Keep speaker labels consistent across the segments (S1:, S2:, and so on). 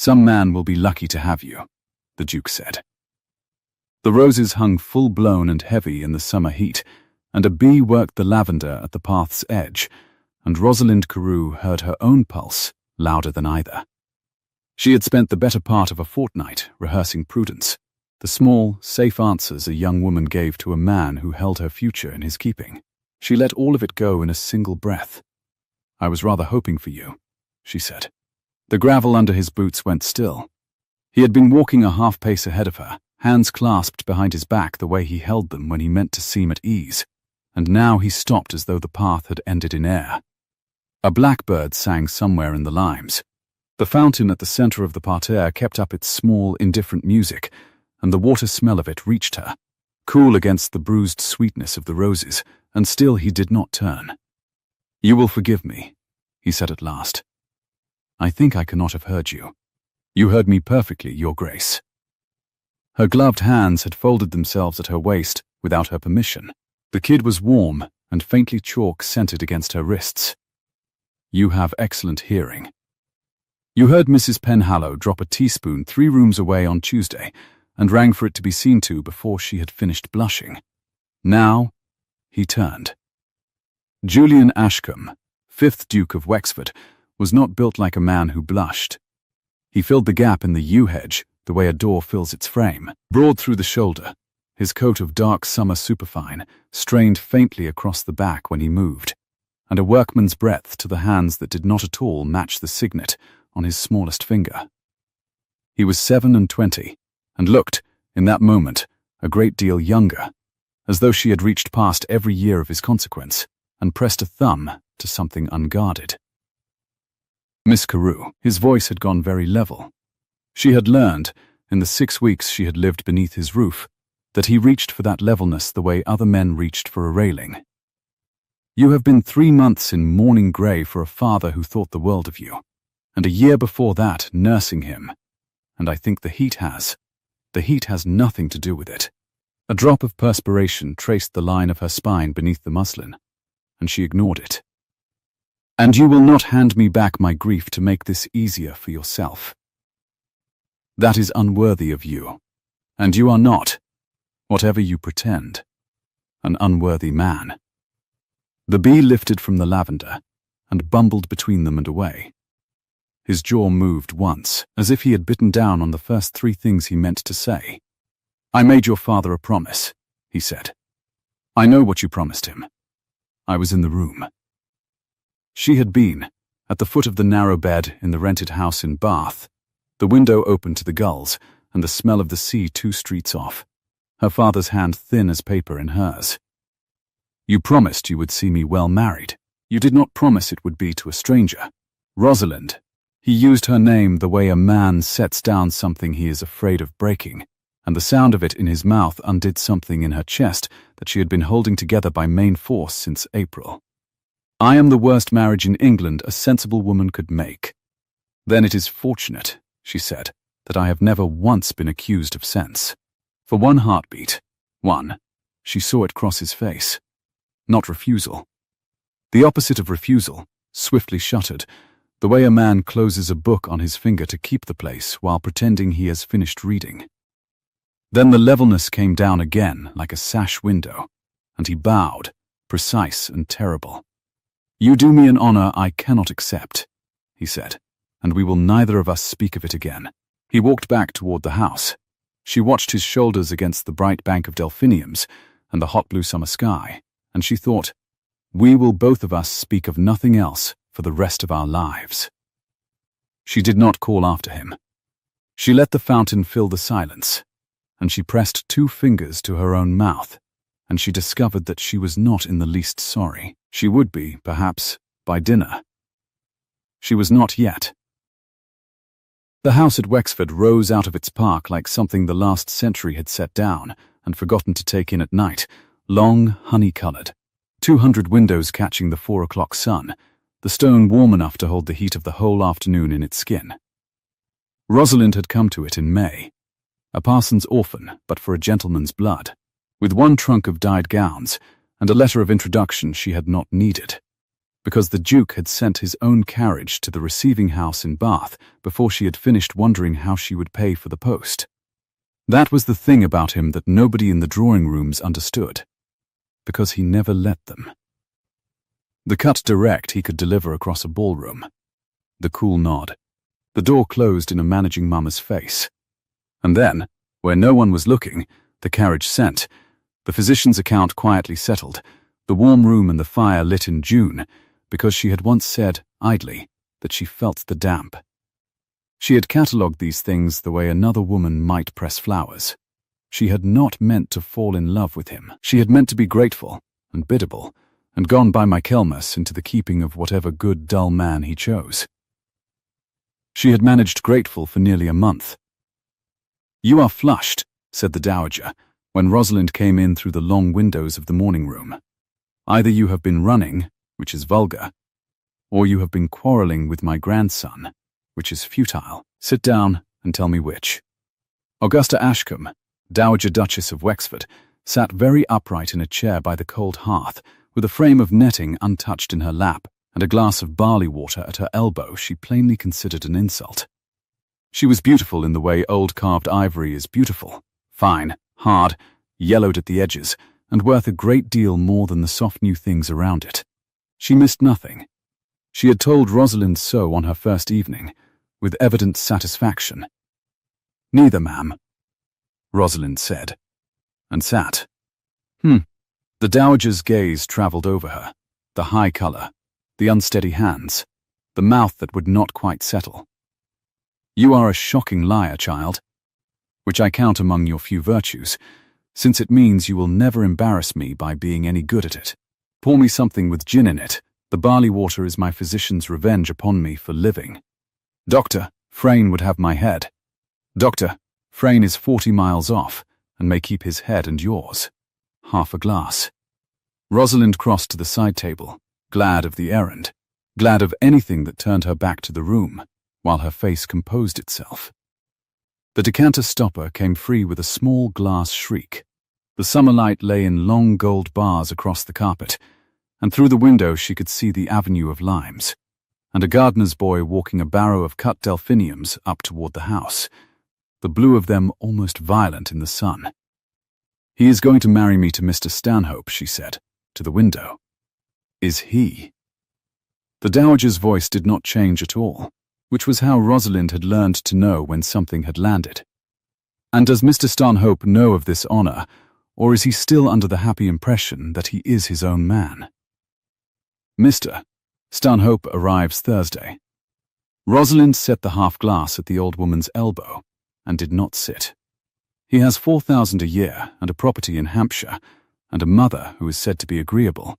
S1: "Some man will be lucky to have you," the Duke said. The roses hung full-blown and heavy in the summer heat, and a bee worked the lavender at the path's edge, and Rosalind Carew heard her own pulse louder than either. She had spent the better part of a fortnight rehearsing prudence, the small, safe answers a young woman gave to a man who held her future in his keeping. She let all of it go in a single breath. "I was rather hoping for you," she said. The gravel under his boots went still. He had been walking a half-pace ahead of her, hands clasped behind his back the way he held them when he meant to seem at ease, and now he stopped as though the path had ended in air. A blackbird sang somewhere in the limes. The fountain at the center of the parterre kept up its small, indifferent music, and the water smell of it reached her, cool against the bruised sweetness of the roses, and still he did not turn. "You will forgive me," he said at last. "I think I cannot have heard you. You heard me perfectly, Your Grace." Her gloved hands had folded themselves at her waist without her permission. The kid was warm and faintly chalk-scented against her wrists. "You have excellent hearing. You heard Mrs. Penhallow drop a teaspoon 3 rooms away on Tuesday and rang for it to be seen to before she had finished blushing. Now," he turned. Julian Ashcombe, 5th Duke of Wexford, was not built like a man who blushed. He filled the gap in the yew hedge the way a door fills its frame, broad through the shoulder. His coat of dark summer superfine strained faintly across the back when he moved, and a workman's breadth to the hands that did not at all match the signet on his smallest finger. He was 27, and looked, in that moment, a great deal younger, as though she had reached past every year of his consequence and pressed a thumb to something unguarded. "Miss Carew," his voice had gone very level. She had learned, in the 6 weeks she had lived beneath his roof, that he reached for that levelness the way other men reached for a railing. "You have been 3 months in mourning grey for a father who thought the world of you, and a year before that nursing him, and I think the heat has nothing to do with it." A drop of perspiration traced the line of her spine beneath the muslin, and she ignored it. "And you will not hand me back my grief to make this easier for yourself. That is unworthy of you, and you are not, whatever you pretend, an unworthy man." The bee lifted from the lavender and bumbled between them and away. His jaw moved once, as if he had bitten down on the first 3 things he meant to say. "I made your father a promise," he said. "I know what you promised him. I was in the room." She had been, at the foot of the narrow bed in the rented house in Bath, the window open to the gulls and the smell of the sea 2 streets off, her father's hand thin as paper in hers. "You promised you would see me well married. You did not promise it would be to a stranger. Rosalind." He used her name the way a man sets down something he is afraid of breaking, and the sound of it in his mouth undid something in her chest that she had been holding together by main force since April. "I am the worst marriage in England a sensible woman could make." "Then it is fortunate," she said, "that I have never once been accused of sense. For one heartbeat, she saw it cross his face. Not refusal. The opposite of refusal, swiftly shuttered, the way a man closes a book on his finger to keep the place while pretending he has finished reading. Then the levelness came down again like a sash window, and he bowed, precise and terrible. "You do me an honor I cannot accept," he said, "and we will neither of us speak of it again." He walked back toward the house. She watched his shoulders against the bright bank of delphiniums and the hot blue summer sky, and she thought, "We will both of us speak of nothing else for the rest of our lives." She did not call after him. She let the fountain fill the silence, and she pressed 2 fingers to her own mouth, and she discovered that she was not in the least sorry. She would be, perhaps, by dinner. She was not yet. The house at Wexford rose out of its park like something the last century had set down and forgotten to take in at night, long, honey-coloured, 200 windows catching the 4 o'clock sun, the stone warm enough to hold the heat of the whole afternoon in its skin. Rosalind had come to it in May, a parson's orphan, but for a gentleman's blood, with 1 trunk of dyed gowns and a letter of introduction she had not needed. because the Duke had sent his own carriage to the receiving house in Bath before she had finished wondering how she would pay for the post. That was the thing about him that nobody in the drawing rooms understood, because he never let them. The cut direct he could deliver across a ballroom. The cool nod. The door closed in a managing mama's face. And then, where no one was looking, the carriage sent, the physician's account quietly settled, the warm room and the fire lit in June, because she had once said, idly, that she felt the damp. She had catalogued these things the way another woman might press flowers. She had not meant to fall in love with him. She had meant to be grateful and biddable, and gone by Michaelmas into the keeping of whatever good dull man he chose. She had managed grateful for nearly a month. "You are flushed," said the dowager, when Rosalind came in through the long windows of the morning room. "Either you have been running, which is vulgar, or you have been quarrelling with my grandson, which is futile. Sit down and tell me which." Augusta Ashcombe, Dowager Duchess of Wexford, sat very upright in a chair by the cold hearth, with a frame of netting untouched in her lap and a glass of barley water at her elbow she plainly considered an insult. She was beautiful in the way old carved ivory is beautiful, fine, hard, yellowed at the edges, and worth a great deal more than the soft new things around it. She missed nothing. She had told Rosalind so on her first evening, with evident satisfaction. "Neither, ma'am," Rosalind said, and sat. The dowager's gaze travelled over her, the high colour, the unsteady hands, the mouth that would not quite settle. "You are a shocking liar, child, which I count among your few virtues, since it means you will never embarrass me by being any good at it. Pour me something with gin in it. The barley water is my physician's revenge upon me for living. Dr. Frayne would have my head. Dr. Frayne is 40 miles off, and may keep his head and yours. Half a glass." Rosalind crossed to the side table, glad of the errand, glad of anything that turned her back to the room, while her face composed itself. The decanter stopper came free with a small glass shriek. The summer light lay in long gold bars across the carpet, and through the window she could see the avenue of limes, and a gardener's boy walking a barrow of cut delphiniums up toward the house, the blue of them almost violent in the sun. "He is going to marry me to Mr. Stanhope," she said, to the window. "Is he?" The dowager's voice did not change at all, which was how Rosalind had learned to know when something had landed. "And does Mr. Stanhope know of this honour, or is he still under the happy impression that he is his own man?" "Mr. Stanhope arrives Thursday." Rosalind set the half-glass at the old woman's elbow, and did not sit. "He has 4,000 a year, and a property in Hampshire, and a mother who is said to be agreeable.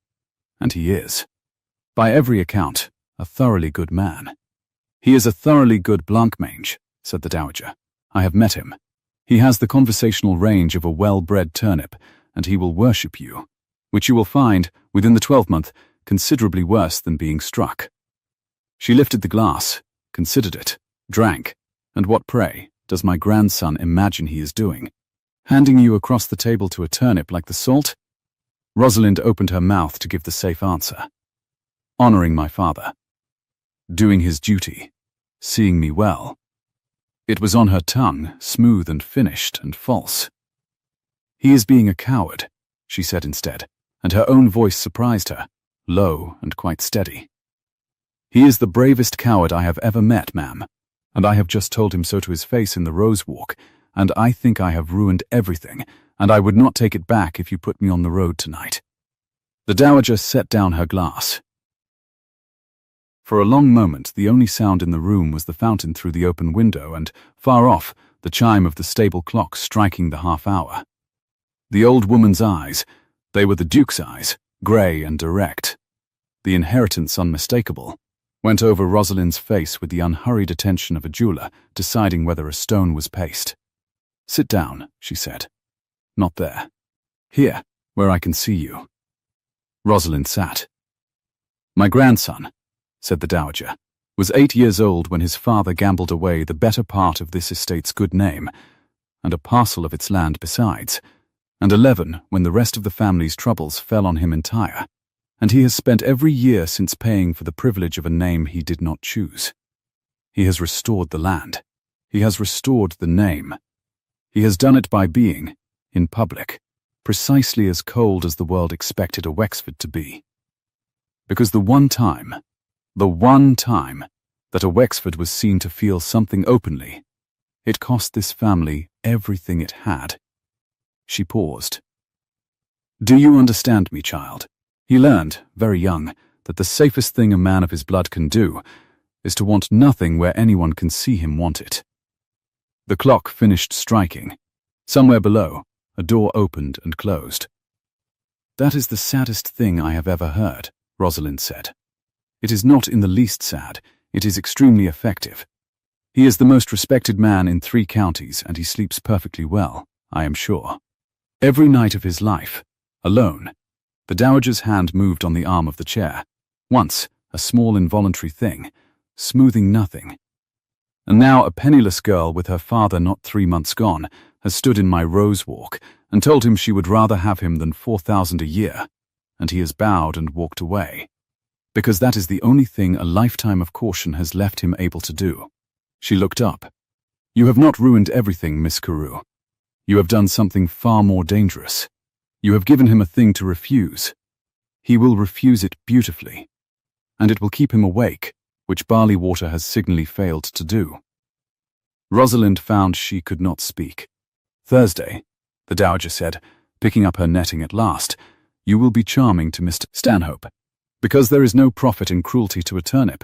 S1: And he is, by every account, a thoroughly good man." "He is a thoroughly good blancmange," said the dowager. "I have met him. He has the conversational range of a well-bred turnip, and he will worship you, which you will find, within the 12-month, considerably worse than being struck." She lifted the glass, considered it, drank, and what, pray, does my grandson imagine he is doing? Handing you across the table to a turnip like the salt? Rosalind opened her mouth to give the safe answer. "Honouring my father. Doing his duty. Seeing me well." It was on her tongue, smooth and finished and false. "He is being a coward," she said instead, and her own voice surprised her, low and quite steady. "He is the bravest coward I have ever met, ma'am, and I have just told him so to his face in the Rose Walk, and I think I have ruined everything, and I would not take it back if you put me on the road tonight." The dowager set down her glass. For a long moment the only sound in the room was the fountain through the open window and, far off, the chime of the stable clock striking the half-hour. The old woman's eyes, they were the Duke's eyes, grey and direct, the inheritance unmistakable, went over Rosalind's face with the unhurried attention of a jeweller deciding whether a stone was paste. "Sit down," she said. "Not there. Here, where I can see you." Rosalind sat. "My grandson," said the dowager, "was 8 years old when his father gambled away the better part of this estate's good name, and a parcel of its land besides, and 11 when the rest of the family's troubles fell on him entire, and he has spent every year since paying for the privilege of a name he did not choose. He has restored the land. He has restored the name. He has done it by being, in public, precisely as cold as the world expected a Wexford to be. Because the one time that a Wexford was seen to feel something openly, it cost this family everything it had. She paused. Do you understand me, child? He learned, very young, that the safest thing a man of his blood can do is to want nothing where anyone can see him want it. The clock finished striking. Somewhere below, a door opened and closed. That is the saddest thing I have ever heard, Rosalind said. It is not in the least sad, it is extremely effective. He is the most respected man in 3 counties, and he sleeps perfectly well, I am sure. Every night of his life, alone. The dowager's hand moved on the arm of the chair. Once, a small involuntary thing, smoothing nothing. And now a penniless girl with her father not 3 months gone has stood in my rose walk and told him she would rather have him than 4,000 a year, and he has bowed and walked away. Because that is the only thing a lifetime of caution has left him able to do. She looked up. You have not ruined everything, Miss Carew. You have done something far more dangerous. You have given him a thing to refuse. He will refuse it beautifully, and it will keep him awake, which barley water has signally failed to do. Rosalind found she could not speak. Thursday, the dowager said, picking up her netting at last, you will be charming to Mr. Stanhope, because there is no profit in cruelty to a turnip,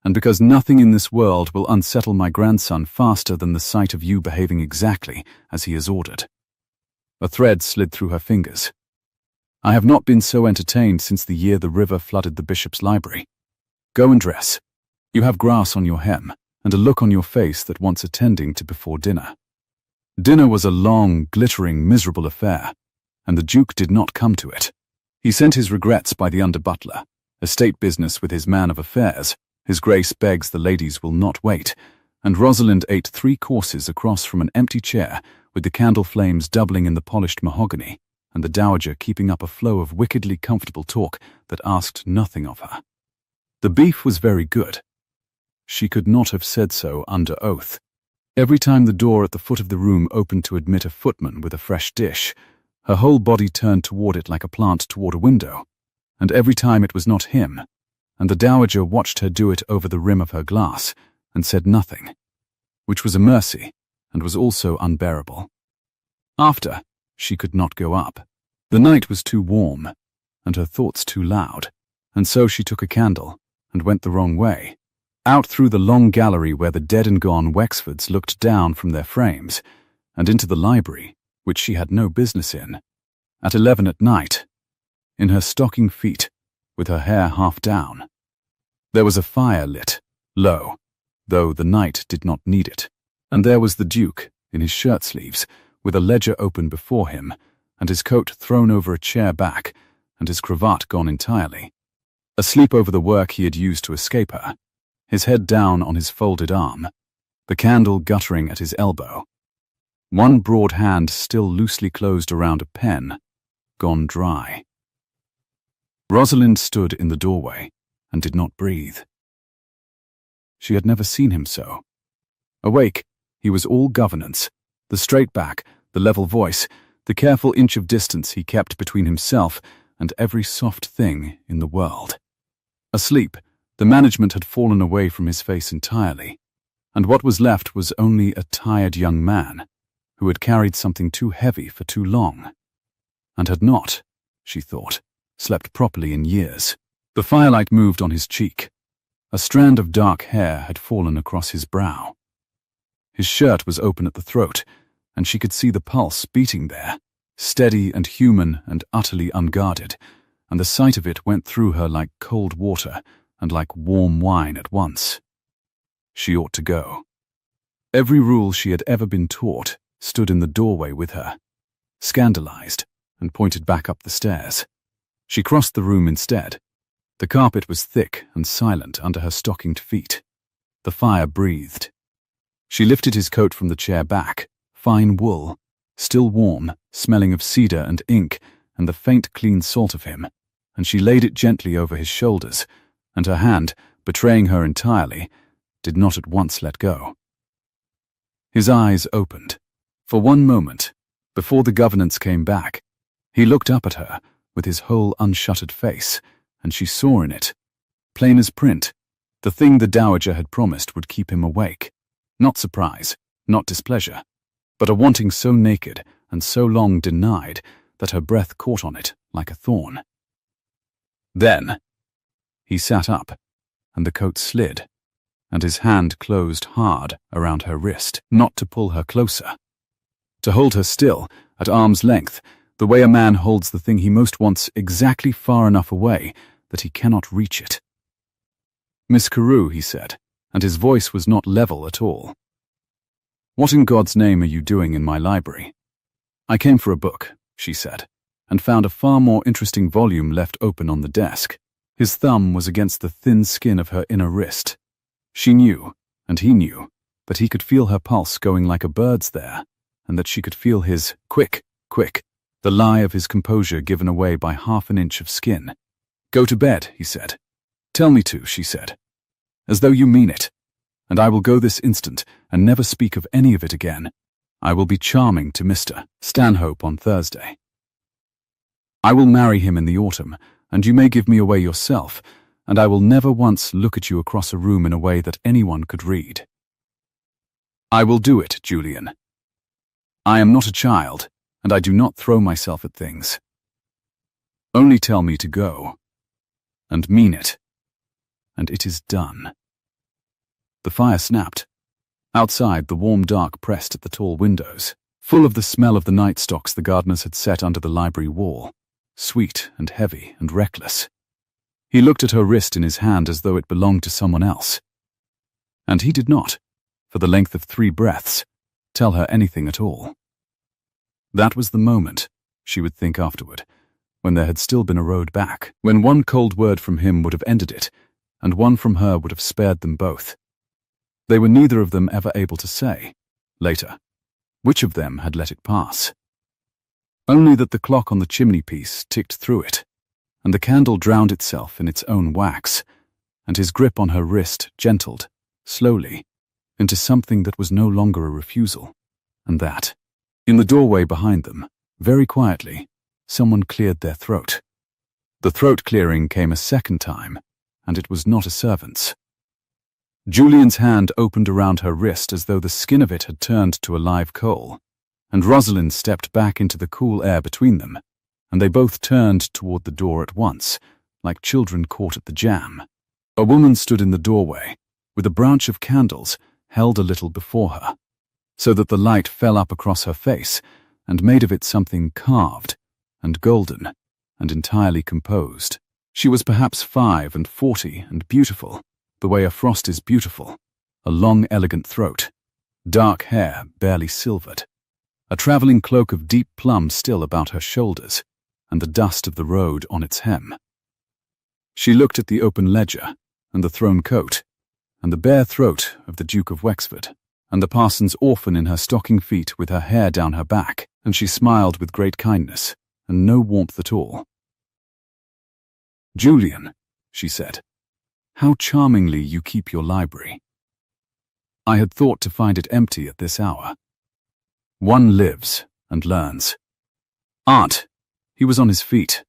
S1: and because nothing in this world will unsettle my grandson faster than the sight of you behaving exactly as he has ordered. A thread slid through her fingers. I have not been so entertained since the year the river flooded the bishop's library. Go and dress. You have grass on your hem, and a look on your face that wants attending to before dinner. Dinner was a long, glittering, miserable affair, and the Duke did not come to it. He sent his regrets by the under-butler, estate business with his man of affairs, his grace begs the ladies will not wait, and Rosalind ate 3 courses across from an empty chair with the candle flames doubling in the polished mahogany, and the dowager keeping up a flow of wickedly comfortable talk that asked nothing of her. The beef was very good. She could not have said so under oath. Every time the door at the foot of the room opened to admit a footman with a fresh dish, her whole body turned toward it like a plant toward a window, and every time it was not him, and the dowager watched her do it over the rim of her glass and said nothing, which was a mercy and was also unbearable. After, she could not go up. The night was too warm, and her thoughts too loud, and so she took a candle and went the wrong way, out through the long gallery where the dead and gone Wexfords looked down from their frames, and into the library, which she had no business in, at 11 at night, in her stocking feet, with her hair half down. There was a fire lit, low, though the night did not need it, and there was the Duke, in his shirt-sleeves, with a ledger open before him, and his coat thrown over a chair back, and his cravat gone entirely. Asleep over the work he had used to escape her, his head down on his folded arm, the candle guttering at his elbow. One broad hand still loosely closed around a pen, gone dry. Rosalind stood in the doorway and did not breathe. She had never seen him so. Awake, he was all governance, the straight back, the level voice, the careful inch of distance he kept between himself and every soft thing in the world. Asleep, the management had fallen away from his face entirely, and what was left was only a tired young man who had carried something too heavy for too long, and had not, she thought, slept properly in years. The firelight moved on his cheek. A strand of dark hair had fallen across his brow. His shirt was open at the throat, and she could see the pulse beating there, steady and human and utterly unguarded, and the sight of it went through her like cold water and like warm wine at once. She ought to go. Every rule she had ever been taught stood in the doorway with her, scandalized, and pointed back up the stairs. She crossed the room instead. The carpet was thick and silent under her stockinged feet. The fire breathed. She lifted his coat from the chair back, fine wool, still warm, smelling of cedar and ink and the faint clean salt of him, and she laid it gently over his shoulders, and her hand, betraying her entirely, did not at once let go. His eyes opened. For one moment, before the governance came back, he looked up at her with his whole unshuttered face, and she saw in it, plain as print, the thing the dowager had promised would keep him awake. Not surprise, not displeasure, but a wanting so naked and so long denied that her breath caught on it like a thorn. Then he sat up, and the coat slid, and his hand closed hard around her wrist, not to pull her closer, to hold her still, at arm's length, the way a man holds the thing he most wants exactly far enough away that he cannot reach it. "Miss Carew," he said, and his voice was not level at all. "What in God's name are you doing in my library?" "I came for a book," she said, and found a far more interesting volume left open on the desk. His thumb was against the thin skin of her inner wrist. She knew, and he knew, that he could feel her pulse going like a bird's there, and that she could feel his quick, quick, the lie of his composure given away by half an inch of skin. "Go to bed," he said. "Tell me to," she said. "As though you mean it. And I will go this instant and never speak of any of it again. I will be charming to Mr. Stanhope on Thursday. I will marry him in the autumn, and you may give me away yourself, and I will never once look at you across a room in a way that anyone could read. I will do it, Julian. I am not a child, and I do not throw myself at things. Only tell me to go, and mean it, and it is done." The fire snapped. Outside, the warm dark pressed at the tall windows, full of the smell of the night stocks the gardeners had set under the library wall, sweet and heavy and reckless. He looked at her wrist in his hand as though it belonged to someone else. And he did not, for the length of 3 breaths, tell her anything at all. That was the moment, she would think afterward, when there had still been a road back, when one cold word from him would have ended it, and one from her would have spared them both. They were neither of them ever able to say, later, which of them had let it pass. Only that the clock on the chimney-piece ticked through it, and the candle drowned itself in its own wax, and his grip on her wrist gentled, slowly, into something that was no longer a refusal, and that, in the doorway behind them, very quietly, someone cleared their throat. The throat clearing came a second time, and it was not a servant's. Julian's hand opened around her wrist as though the skin of it had turned to a live coal, and Rosalind stepped back into the cool air between them, and they both turned toward the door at once, like children caught at the jam. A woman stood in the doorway, with a branch of candles held a little before her, so that the light fell up across her face and made of it something carved and golden and entirely composed. She was perhaps 45 and beautiful, the way a frost is beautiful, a long, elegant throat, dark hair barely silvered, a travelling cloak of deep plum still about her shoulders, and the dust of the road on its hem. She looked at the open ledger, and the thrown coat, and the bare throat of the Duke of Wexford, and the parson's orphan in her stocking feet with her hair down her back, and she smiled with great kindness, and no warmth at all. "Julian," she said, "how charmingly you keep your library. I had thought to find it empty at this hour. One lives and learns." "Aunt!" He was on his feet.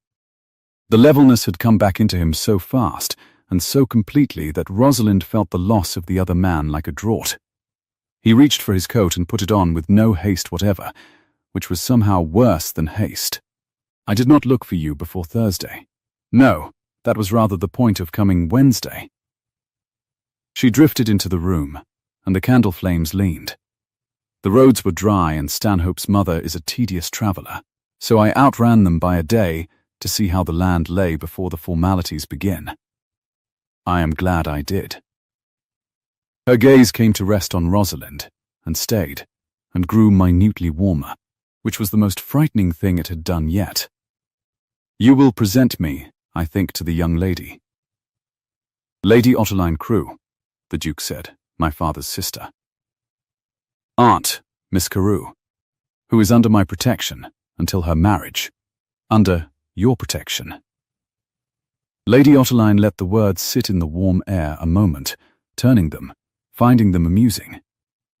S1: The levelness had come back into him so fast and so completely that Rosalind felt the loss of the other man like a draught. He reached for his coat and put it on with no haste whatever, which was somehow worse than haste. "I did not look for you before Thursday. No, that was rather the point of coming Wednesday." She drifted into the room, and the candle flames leaned. The roads were dry, and Stanhope's mother is a tedious traveller, so I outran them by a day to see how the land lay before the formalities begin. I am glad I did. Her gaze came to rest on Rosalind, and stayed, and grew minutely warmer, which was the most frightening thing it had done yet. "You will present me, I think, to the young lady." "Lady Ottoline Crewe," the Duke said, "my father's sister. Aunt, Miss Carew, who is under my protection until her marriage, under your protection." Lady Otterline let the words sit in the warm air a moment, turning them, finding them amusing.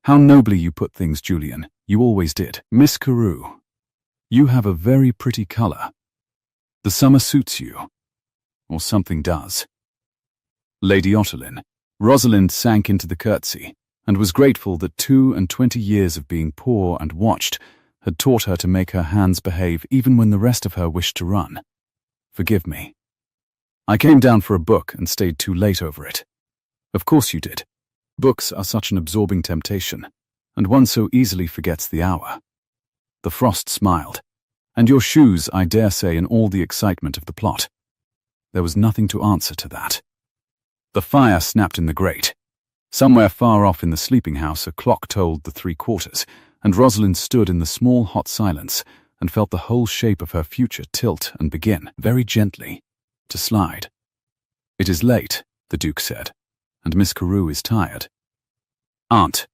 S1: How nobly you put things, Julian. You always did. Miss Carew, you have a very pretty color. The summer suits you. Or something does. Lady Otterline. Rosalind sank into the curtsy, and was grateful that 22 years of being poor and watched had taught her to make her hands behave even when the rest of her wished to run. Forgive me. I came down for a book and stayed too late over it. Of course you did. Books are such an absorbing temptation, and one so easily forgets the hour. The frost smiled. And your shoes, I dare say, in all the excitement of the plot. There was nothing to answer to that. The fire snapped in the grate. Somewhere far off in the sleeping house a clock tolled the 3/4, and Rosalind stood in the small hot silence and felt the whole shape of her future tilt and begin, very gently, to slide. It is late, the Duke said, and Miss Carew is tired. Aunt,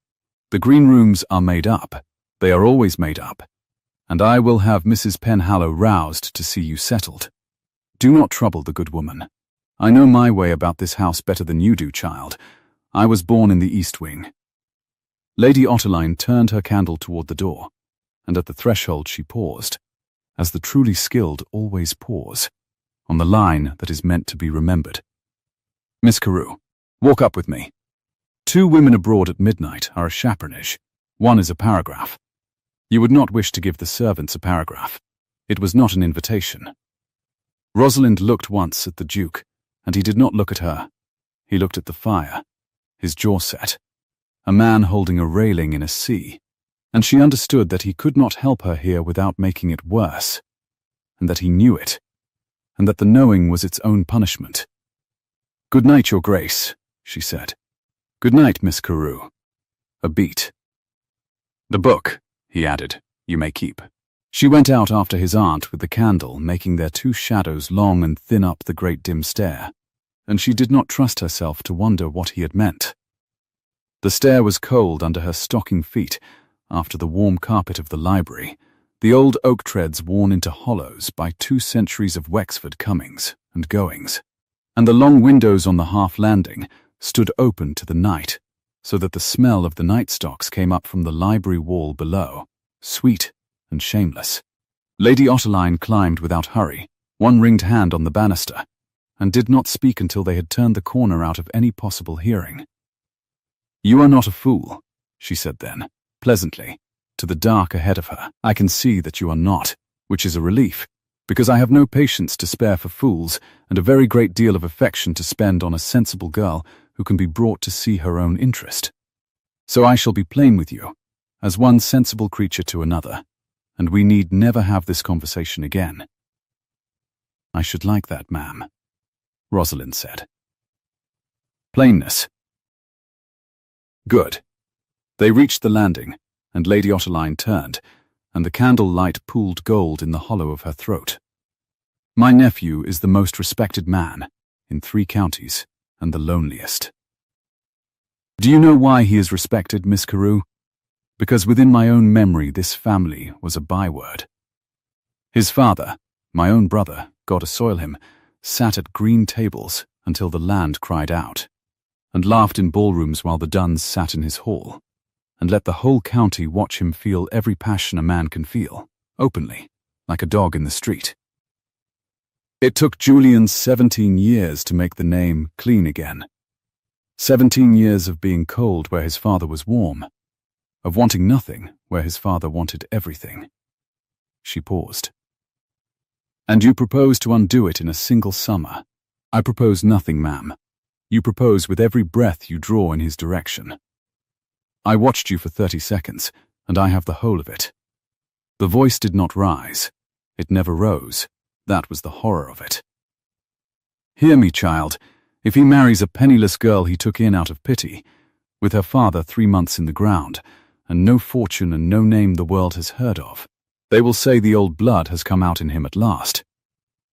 S1: the green rooms are made up. They are always made up. And I will have Mrs. Penhallow roused to see you settled. Do not trouble the good woman. I know my way about this house better than you do, child. I was born in the East Wing. Lady Otterline turned her candle toward the door, and at the threshold she paused, as the truly skilled always pause, on the line that is meant to be remembered. Miss Carew, walk up with me. 2 women abroad at midnight are a chaperonage. One is a paragraph. You would not wish to give the servants a paragraph. It was not an invitation. Rosalind looked once at the Duke, and he did not look at her. He looked at the fire, his jaw set, a man holding a railing in a sea, and she understood that he could not help her here without making it worse, and that he knew it, and that the knowing was its own punishment. Good night, Your Grace, she said. Good night, Miss Carew. A beat. The book, he added, you may keep. She went out after his aunt with the candle, making their 2 shadows long and thin up the great dim stair, and she did not trust herself to wonder what he had meant. The stair was cold under her stocking feet after the warm carpet of the library, the old oak treads worn into hollows by 2 centuries of Wexford comings and goings, and the long windows on the half landing stood open to the night, so that the smell of the night stocks came up from the library wall below, sweet and shameless. Lady Otterline climbed without hurry, one ringed hand on the banister, and did not speak until they had turned the corner out of any possible hearing. You are not a fool, she said then, pleasantly, to the dark ahead of her. I can see that you are not, which is a relief, because I have no patience to spare for fools and a very great deal of affection to spend on a sensible girl who can be brought to see her own interest. So I shall be plain with you, as one sensible creature to another, and we need never have this conversation again. I should like that, ma'am, Rosalind said. Plainness. Good. They reached the landing, and Lady Otterline turned, and the candle light pooled gold in the hollow of her throat. My nephew is the most respected man in 3 counties, and the loneliest. Do you know why he is respected, Miss Carew? Because within my own memory this family was a byword. His father, my own brother, God assoil him, sat at green tables until the land cried out, and laughed in ballrooms while the duns sat in his hall, and let the whole county watch him feel every passion a man can feel, openly, like a dog in the street. It took Julian 17 years to make the name clean again. 17 years of being cold where his father was warm, of wanting nothing where his father wanted everything. She paused. And you propose to undo it in a single summer. I propose nothing, ma'am. You propose with every breath you draw in his direction. I watched you for 30 seconds, and I have the whole of it. The voice did not rise. It never rose. That was the horror of it. Hear me, child. If he marries a penniless girl he took in out of pity, with her father 3 months in the ground, and no fortune and no name the world has heard of, they will say the old blood has come out in him at last.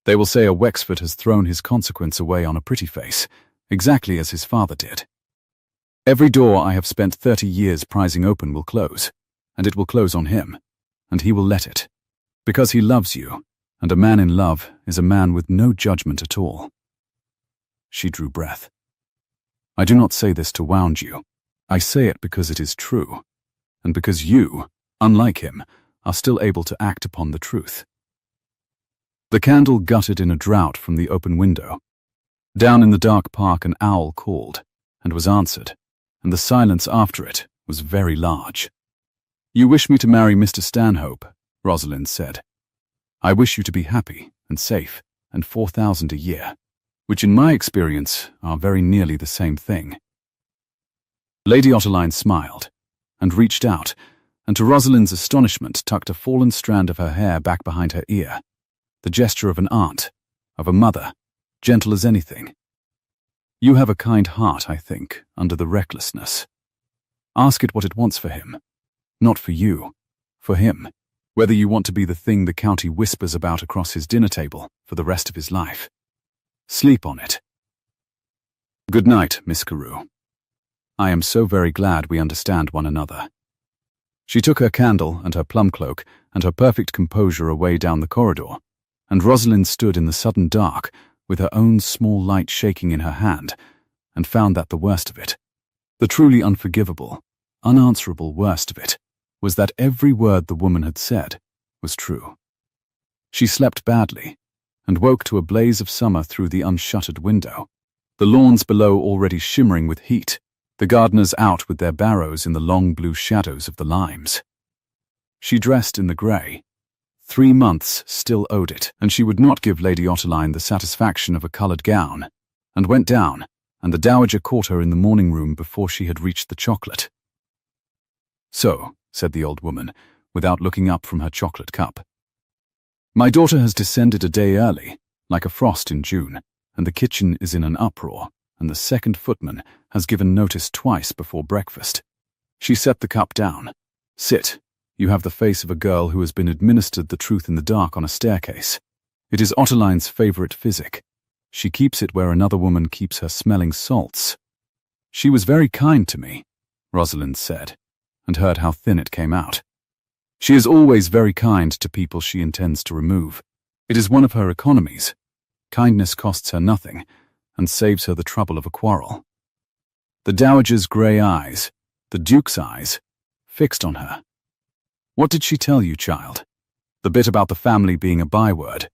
S1: They will say a Wexford has thrown his consequence away on a pretty face, exactly as his father did. Every door I have spent 30 years prizing open will close, and it will close on him, and he will let it, because he loves you, and a man in love is a man with no judgment at all. She drew breath. I do not say this to wound you. I say it because it is true, and because you, unlike him, are still able to act upon the truth. The candle guttered in a draught from the open window. Down in the dark park an owl called, and was answered, and the silence after it was very large. You wish me to marry Mr. Stanhope, Rosalind said. I wish you to be happy and safe and 4,000 a year, which in my experience are very nearly the same thing. Lady Otterline smiled and reached out, and to Rosalind's astonishment tucked a fallen strand of her hair back behind her ear, the gesture of an aunt, of a mother, gentle as anything. You have a kind heart, I think, under the recklessness. Ask it what it wants for him. Not for you, for him. Whether you want to be the thing the county whispers about across his dinner table for the rest of his life. Sleep on it. Good night, Miss Carew. I am so very glad we understand one another. She took her candle and her plum cloak and her perfect composure away down the corridor, and Rosalind stood in the sudden dark with her own small light shaking in her hand, and found that the worst of it, the truly unforgivable, unanswerable worst of it, was that every word the woman had said was true. She slept badly, and woke to a blaze of summer through the unshuttered window, the lawns below already shimmering with heat, the gardeners out with their barrows in the long blue shadows of the limes. She dressed in the grey. 3 months still owed it, and she would not give Lady Otterline the satisfaction of a coloured gown, and went down, and the dowager caught her in the morning room before she had reached the chocolate. So, said the old woman, without looking up from her chocolate cup. My daughter has descended a day early, like a frost in June, and the kitchen is in an uproar, and the second footman has given notice twice before breakfast. She set the cup down. Sit. You have the face of a girl who has been administered the truth in the dark on a staircase. It is Otterline's favourite physic. She keeps it where another woman keeps her smelling salts. She was very kind to me, Rosalind said, and heard how thin it came out. She is always very kind to people she intends to remove. It is one of her economies. Kindness costs her nothing, and saves her the trouble of a quarrel. The dowager's grey eyes, the Duke's eyes, fixed on her. What did she tell you, child? The bit about the family being a byword,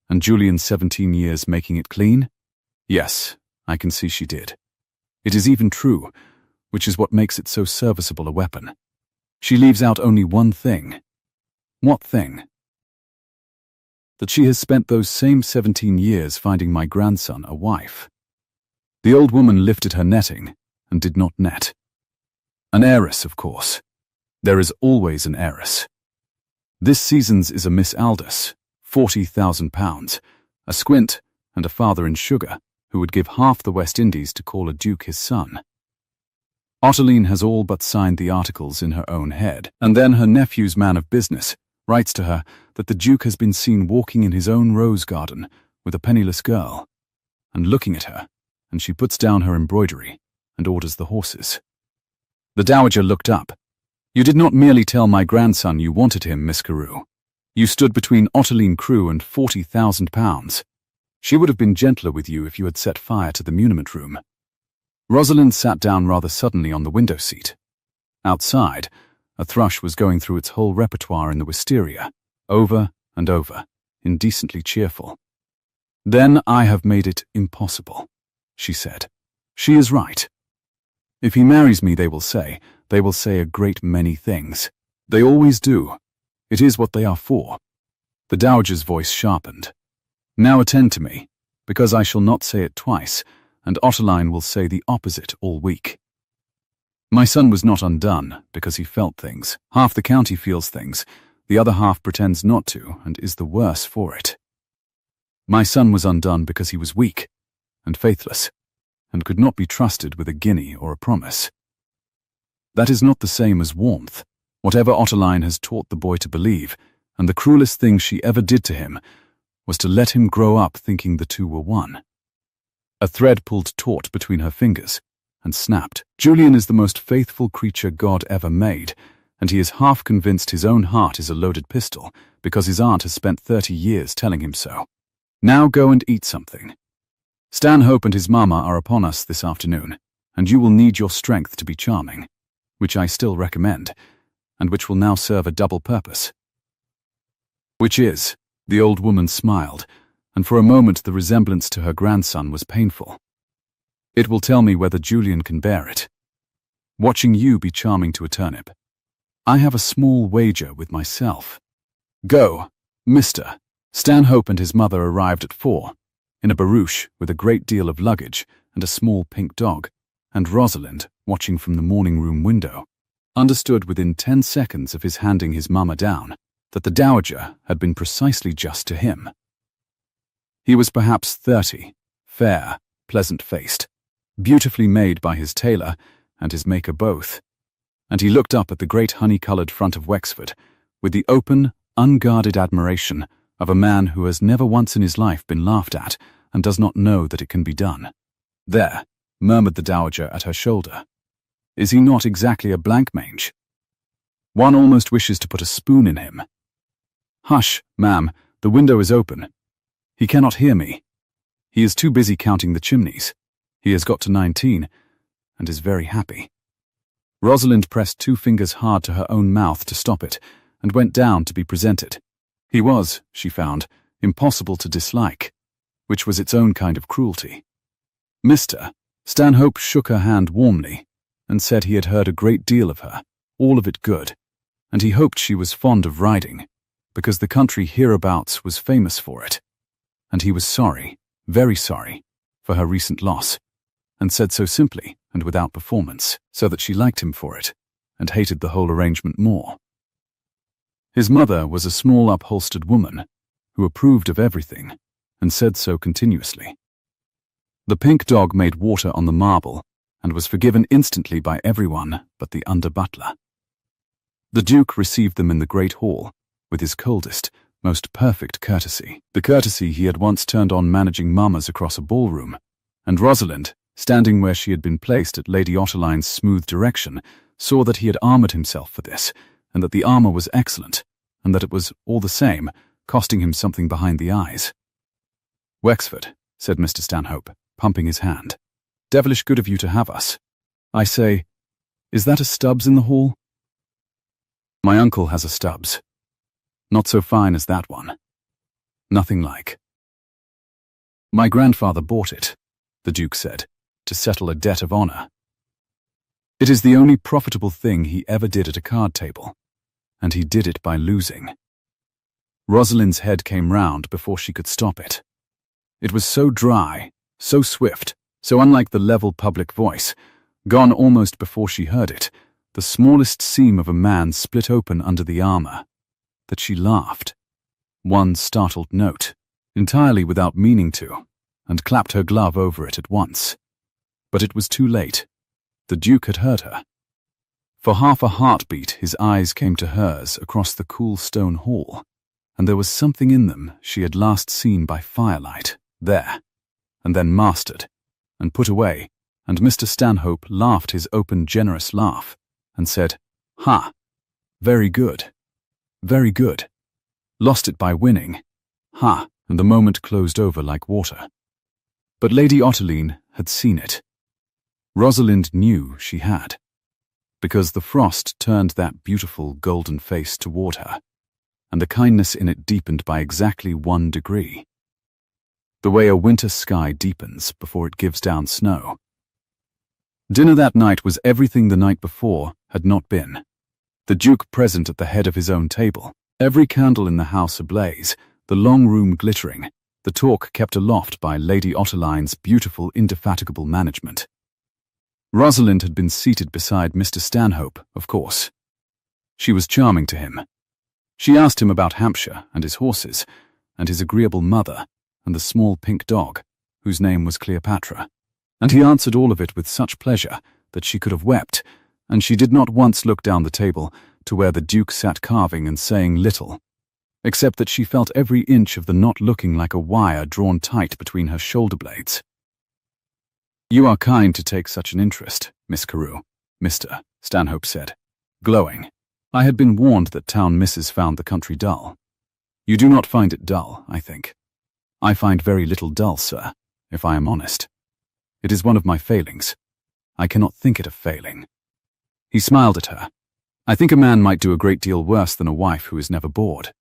S1: and Julian's 17 years making it clean? Yes, I can see she did. It is even true, which is what makes it so serviceable a weapon. She leaves out only one thing. What thing? That she has spent those same 17 years finding my grandson a wife. The old woman lifted her netting and did not net. An heiress, of course. There is always an heiress. This season's is a Miss Aldous, £40,000, a squint and a father in sugar, who would give half the West Indies to call a duke his son. Otterline has all but signed the articles in her own head, and then her nephew's man of business writes to her that the Duke has been seen walking in his own rose garden with a penniless girl, and looking at her, and she puts down her embroidery and orders the horses. The dowager looked up. You did not merely tell my grandson you wanted him, Miss Carew. You stood between Otterline Crewe and £40,000. She would have been gentler with you if you had set fire to the muniment room. Rosalind sat down rather suddenly on the window seat. Outside, a thrush was going through its whole repertoire in the wisteria, over and over, indecently cheerful. Then I have made it impossible, she said. She is right. If he marries me, they will say a great many things. They always do. It is what they are for. The dowager's voice sharpened. Now attend to me, because I shall not say it twice, and Otterline will say the opposite all week. My son was not undone because he felt things. Half the county feels things, the other half pretends not to and is the worse for it. My son was undone because he was weak and faithless, and could not be trusted with a guinea or a promise. That is not the same as warmth, whatever Otterline has taught the boy to believe, and the cruelest thing she ever did to him was to let him grow up thinking the two were one. A thread pulled taut between her fingers and snapped. Julian is the most faithful creature God ever made, and he is half convinced his own heart is a loaded pistol because his aunt has spent 30 years telling him so. Now go and eat something. Stanhope and his mamma are upon us this afternoon, and you will need your strength to be charming, which I still recommend, and which will now serve a double purpose. Which is, the old woman smiled, and for a moment the resemblance to her grandson was painful. It will tell me whether Julian can bear it. Watching you be charming to a turnip. I have a small wager with myself. Go, Mr. Stanhope and his mother arrived at 4, in a barouche with a great deal of luggage and a small pink dog, and Rosalind, watching from the morning room window, understood within 10 seconds of his handing his mamma down that the dowager had been precisely just to him. He was perhaps 30, fair, pleasant-faced, beautifully made by his tailor and his maker both, and he looked up at the great honey-coloured front of Wexford with the open, unguarded admiration of a man who has never once in his life been laughed at and does not know that it can be done. There, murmured the dowager at her shoulder. Is he not exactly a blankmange? One almost wishes to put a spoon in him. Hush, ma'am, the window is open. He cannot hear me. He is too busy counting the chimneys. He has got to 19, and is very happy. Rosalind pressed 2 fingers hard to her own mouth to stop it, and went down to be presented. He was, she found, impossible to dislike, which was its own kind of cruelty. Mr. Stanhope shook her hand warmly, and said he had heard a great deal of her, all of it good, and he hoped she was fond of riding, because the country hereabouts was famous for it, and he was sorry, very sorry, for her recent loss, and said so simply and without performance, so that she liked him for it, and hated the whole arrangement more. His mother was a small upholstered woman, who approved of everything, and said so continuously. The pink dog made water on the marble, and was forgiven instantly by everyone but the under-butler. The Duke received them in the great hall, with his coldest, most perfect courtesy, the courtesy he had once turned on managing mammas across a ballroom, and Rosalind, standing where she had been placed at Lady Otterline's smooth direction, saw that he had armoured himself for this, and that the armour was excellent, and that it was, all the same, costing him something behind the eyes. Wexford, said Mr. Stanhope, pumping his hand. Devilish good of you to have us. I say, is that a Stubbs in the hall? My uncle has a Stubbs. Not so fine as that one. Nothing like. My grandfather bought it, the Duke said, to settle a debt of honour. It is the only profitable thing he ever did at a card table, and he did it by losing. Rosalind's head came round before she could stop it. It was so dry, so swift, so unlike the level public voice, gone almost before she heard it, the smallest seam of a man split open under the armour, that she laughed, one startled note, entirely without meaning to, and clapped her glove over it at once. But it was too late. The Duke had heard her. For half a heartbeat his eyes came to hers across the cool stone hall, and there was something in them she had last seen by firelight, there, and then mastered, and put away, and Mr. Stanhope laughed his open, generous laugh, and said, Ha! Very good. Very good. Lost it by winning. Ha! And the moment closed over like water. But Lady Otterline had seen it. Rosalind knew she had, because the frost turned that beautiful golden face toward her, and the kindness in it deepened by exactly 1 degree. The way a winter sky deepens before it gives down snow. Dinner that night was everything the night before had not been. The Duke present at the head of his own table, every candle in the house ablaze, the long room glittering, the talk kept aloft by Lady Otterline's beautiful, indefatigable management. Rosalind had been seated beside Mr. Stanhope, of course. She was charming to him. She asked him about Hampshire and his horses, and his agreeable mother, and the small pink dog, whose name was Cleopatra, and he answered all of it with such pleasure that she could have wept, and she did not once look down the table to where the Duke sat carving and saying little, except that she felt every inch of the knot looking like a wire drawn tight between her shoulder blades. You are kind to take such an interest, Miss Carew, Mr. Stanhope said, glowing. I had been warned that town misses found the country dull. You do not find it dull, I think. I find very little dull, sir, if I am honest. It is one of my failings. I cannot think it a failing." He smiled at her. "I think a man might do a great deal worse than a wife who is never bored.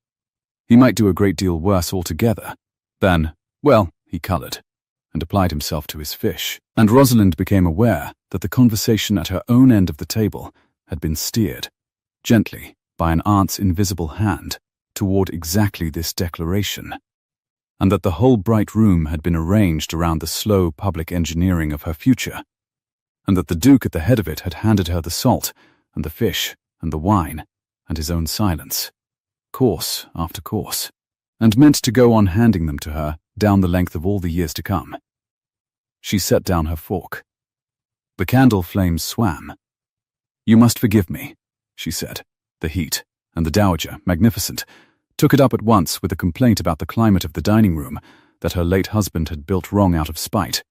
S1: He might do a great deal worse altogether than, well," he coloured, and applied himself to his fish. And Rosalind became aware that the conversation at her own end of the table had been steered, gently, by an aunt's invisible hand, toward exactly this declaration, and that the whole bright room had been arranged around the slow public engineering of her future, and that the Duke at the head of it had handed her the salt and the fish and the wine and his own silence, course after course, and meant to go on handing them to her down the length of all the years to come. She set down her fork. The candle flames swam. "You must forgive me," she said. The heat, and the dowager, magnificent, took it up at once with a complaint about the climate of the dining room that her late husband had built wrong out of spite,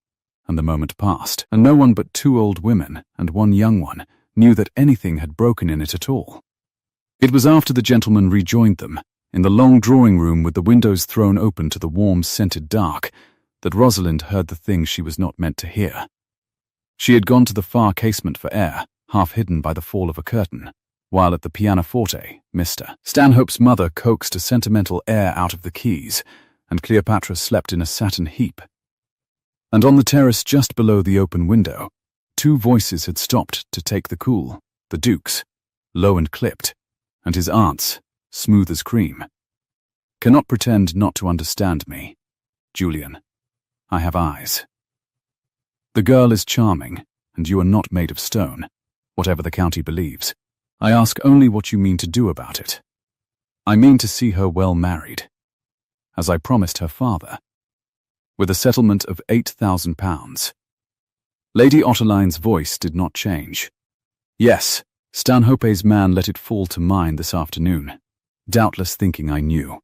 S1: and the moment passed, and no one but 2 old women and 1 young one knew that anything had broken in it at all. It was after the gentleman rejoined them, in the long drawing room with the windows thrown open to the warm, scented dark, that Rosalind heard the thing she was not meant to hear. She had gone to the far casement for air, half hidden by the fall of a curtain, while at the pianoforte, Mr. Stanhope's mother coaxed a sentimental air out of the keys, and Cleopatra slept in a satin heap. And on the terrace just below the open window, 2 voices had stopped to take the cool, the Duke's, low and clipped, and his aunt's, smooth as cream. "Cannot pretend not to understand me, Julian. I have eyes. The girl is charming, and you are not made of stone, whatever the county believes. I ask only what you mean to do about it. I mean to see her well married, as I promised her father, with a settlement of £8,000. Lady Otterline's voice did not change. "Yes, Stanhope's man let it fall to mine this afternoon, doubtless thinking I knew.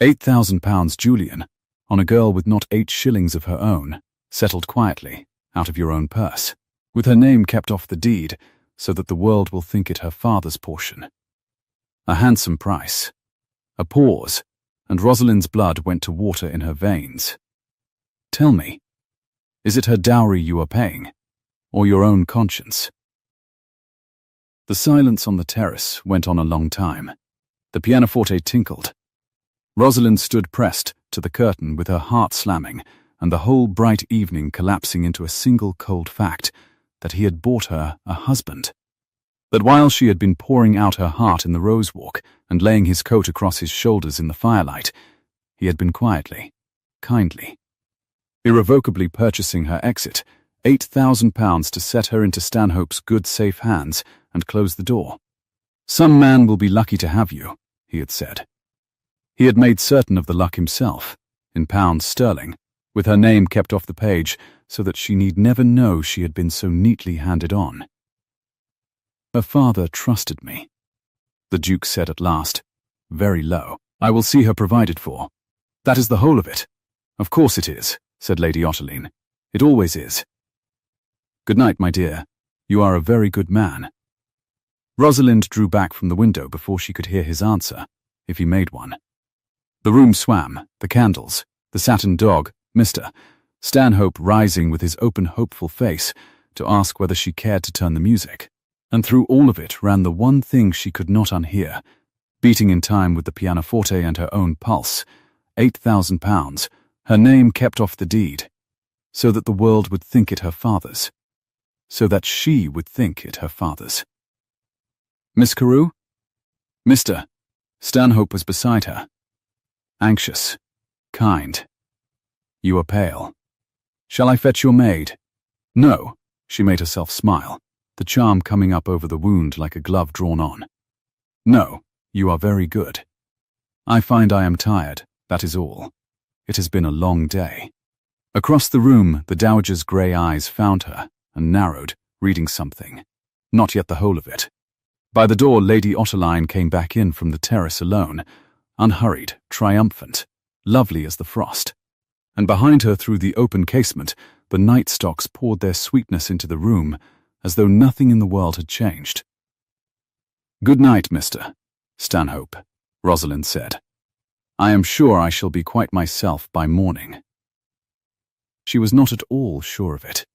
S1: £8,000, Julian, on a girl with not 8 shillings of her own, settled quietly, out of your own purse, with her name kept off the deed, so that the world will think it her father's portion. A handsome price." A pause, and Rosalind's blood went to water in her veins. "Tell me, is it her dowry you are paying, or your own conscience?" The silence on the terrace went on a long time. The pianoforte tinkled. Rosalind stood pressed to the curtain with her heart slamming, and the whole bright evening collapsing into a single cold fact, that he had bought her a husband. That while she had been pouring out her heart in the rose walk and laying his coat across his shoulders in the firelight, he had been quietly, kindly, irrevocably purchasing her exit, £8,000 to set her into Stanhope's good safe hands and close the door. "Some man will be lucky to have you," he had said. He had made certain of the luck himself, in pounds sterling, with her name kept off the page so that she need never know she had been so neatly handed on. "Her father trusted me," the Duke said at last, very low. "I will see her provided for. That is the whole of it." "Of course it is," said Lady Otterline. "It always is. Good night, my dear. You are a very good man." Rosalind drew back from the window before she could hear his answer, if he made one. The room swam, the candles, the satin dog, Mr. Stanhope rising with his open, hopeful face to ask whether she cared to turn the music. And through all of it ran the one thing she could not unhear, beating in time with the pianoforte and her own pulse, £8,000, her name kept off the deed, so that the world would think it her father's, so that she would think it her father's. "Miss Carew?" Mr. Stanhope was beside her, anxious, kind. "You are pale. Shall I fetch your maid?" "No," she made herself smile, the charm coming up over the wound like a glove drawn on. "No, you are very good. I find I am tired, that is all. It has been a long day." Across the room, the dowager's grey eyes found her, and narrowed, reading something. Not yet the whole of it. By the door, Lady Otterline came back in from the terrace alone, unhurried, triumphant, lovely as the frost. And behind her, through the open casement, the night stocks poured their sweetness into the room, as though nothing in the world had changed. "Good night, Mr. Stanhope," Rosalind said. "I am sure I shall be quite myself by morning." She was not at all sure of it.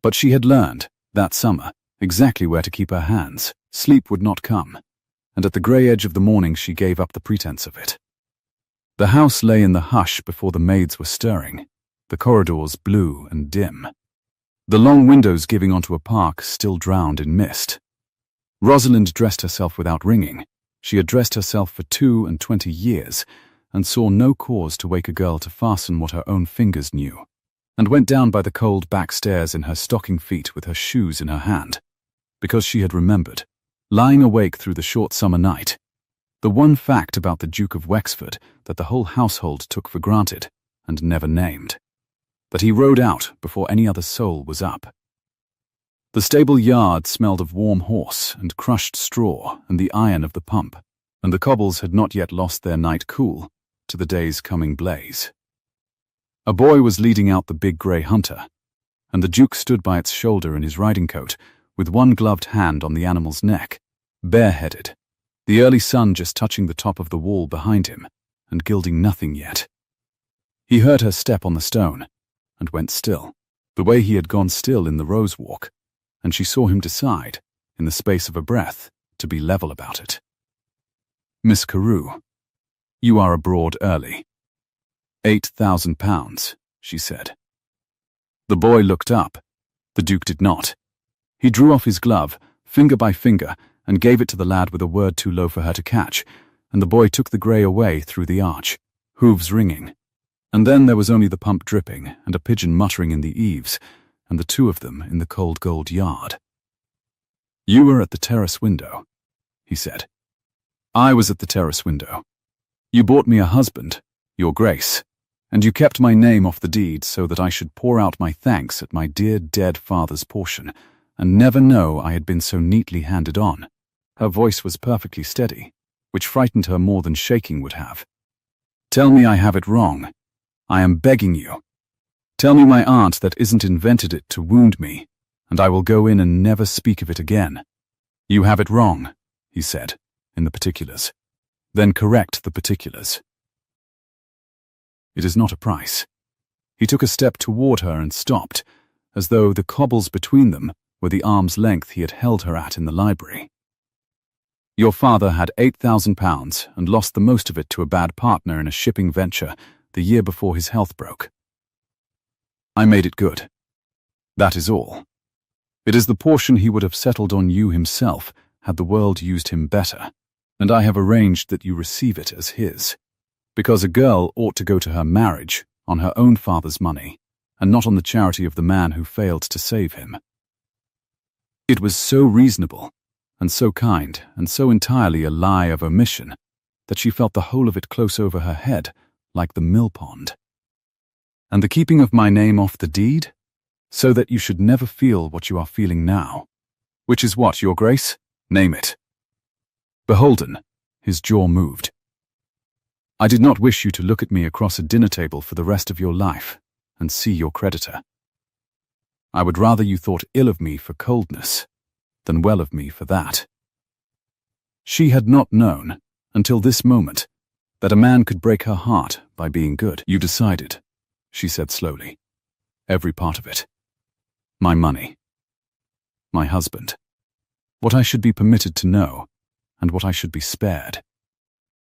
S1: But she had learned, that summer, exactly where to keep her hands. Sleep would not come, and at the grey edge of the morning she gave up the pretense of it. The house lay in the hush before the maids were stirring, the corridors blue and dim, the long windows giving onto a park still drowned in mist. Rosalind dressed herself without ringing. She had dressed herself for 22 years, and saw no cause to wake a girl to fasten what her own fingers knew, and went down by the cold back stairs in her stocking feet with her shoes in her hand, because she had remembered, lying awake through the short summer night, the one fact about the Duke of Wexford that the whole household took for granted and never named, that he rode out before any other soul was up. The stable yard smelled of warm horse and crushed straw and the iron of the pump, and the cobbles had not yet lost their night cool to the day's coming blaze. A boy was leading out the big grey hunter, and the Duke stood by its shoulder in his riding coat, with one gloved hand on the animal's neck, bareheaded, the early sun just touching the top of the wall behind him, and gilding nothing yet. He heard her step on the stone, and went still, the way he had gone still in the rose walk, and she saw him decide, in the space of a breath, to be level about it. "Miss Carew, you are abroad early. £8,000, she said. The boy looked up. The Duke did not. He drew off his glove, finger by finger, and gave it to the lad with a word too low for her to catch, and the boy took the grey away through the arch, hooves ringing. And then there was only the pump dripping, and a pigeon muttering in the eaves, and the two of them in the cold gold yard. "You were at the terrace window," he said. "I was at the terrace window. You bought me a husband, your Grace, and you kept my name off the deed so that I should pour out my thanks at my dear dead father's portion, and never know I had been so neatly handed on." Her voice was perfectly steady, which frightened her more than shaking would have. "Tell me I have it wrong. I am begging you. Tell me my aunt that isn't invented it to wound me, and I will go in and never speak of it again." "You have it wrong," he said, "in the particulars. Then correct the particulars." "It is not a price." He took a step toward her and stopped, as though the cobbles between them were the arm's length he had held her at in the library. "Your father had £8,000 and lost the most of it to a bad partner in a shipping venture the year before his health broke. I made it good. That is all. It is the portion he would have settled on you himself had the world used him better, and I have arranged that you receive it as his, because a girl ought to go to her marriage on her own father's money, and not on the charity of the man who failed to save him." It was so reasonable, and so kind, and so entirely a lie of omission, that she felt the whole of it close over her head, like the mill pond. "And the keeping of my name off the deed? So that you should never feel what you are feeling now. Which is what, your Grace? Name it." Beholden, his jaw moved. "I did not wish you to look at me across a dinner table for the rest of your life and see your creditor. I would rather you thought ill of me for coldness than well of me for that." She had not known, until this moment, that a man could break her heart by being good. "You decided," she said slowly. "Every part of it. My money. My husband. What I should be permitted to know, and what I should be spared.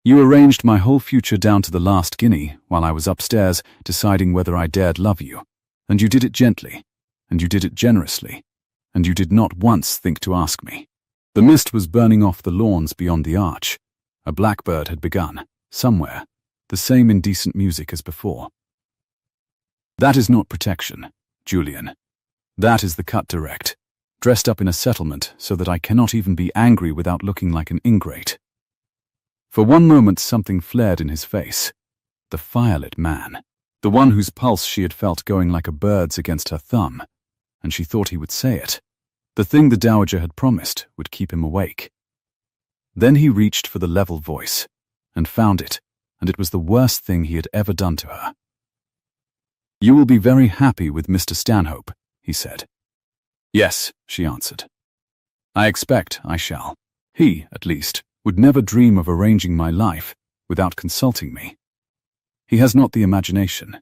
S1: You arranged my whole future down to the last guinea while I was upstairs deciding whether I dared love you, and you did it gently, and you did it generously, and you did not once think to ask me." The mist was burning off the lawns beyond the arch. A blackbird had begun, somewhere, the same indecent music as before. "That is not protection, Julian. That is the cut direct, dressed up in a settlement so that I cannot even be angry without looking like an ingrate." For one moment something flared in his face. The firelit man, the one whose pulse she had felt going like a bird's against her thumb, and she thought he would say it. The thing the dowager had promised would keep him awake. Then he reached for the level voice, and found it, and it was the worst thing he had ever done to her. "You will be very happy with Mr. Stanhope," he said. "Yes," she answered. "I expect I shall. He, at least, would never dream of arranging my life without consulting me. He has not the imagination.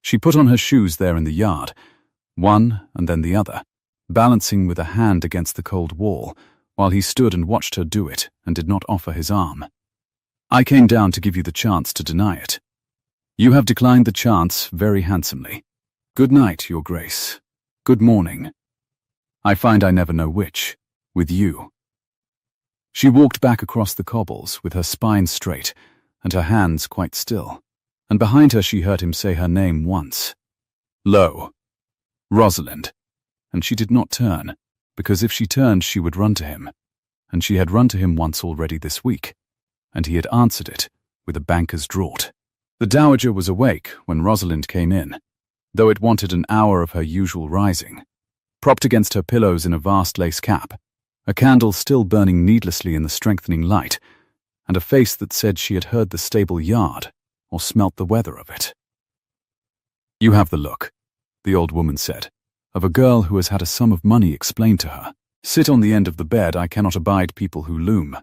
S1: She put on her shoes there in the yard, one and then the other, balancing with a hand against the cold wall, while he stood and watched her do it and did not offer his arm. I came down to give you the chance to deny it. You have declined the chance very handsomely. Good night, Your Grace. Good morning. I find I never know which, with you. She walked back across the cobbles with her spine straight and her hands quite still, and behind her she heard him say her name once. Lo. Rosalind. And she did not turn, because if she turned she would run to him, and she had run to him once already this week, and he had answered it with a banker's draught. The dowager was awake when Rosalind came in, though it wanted an hour of her usual rising, propped against her pillows in a vast lace cap, a candle still burning needlessly in the strengthening light, and a face that said she had heard the stable yard or smelt the weather of it. You have the look, the old woman said, of a girl who has had a sum of money explained to her. Sit on the end of the bed. I cannot abide people who loom.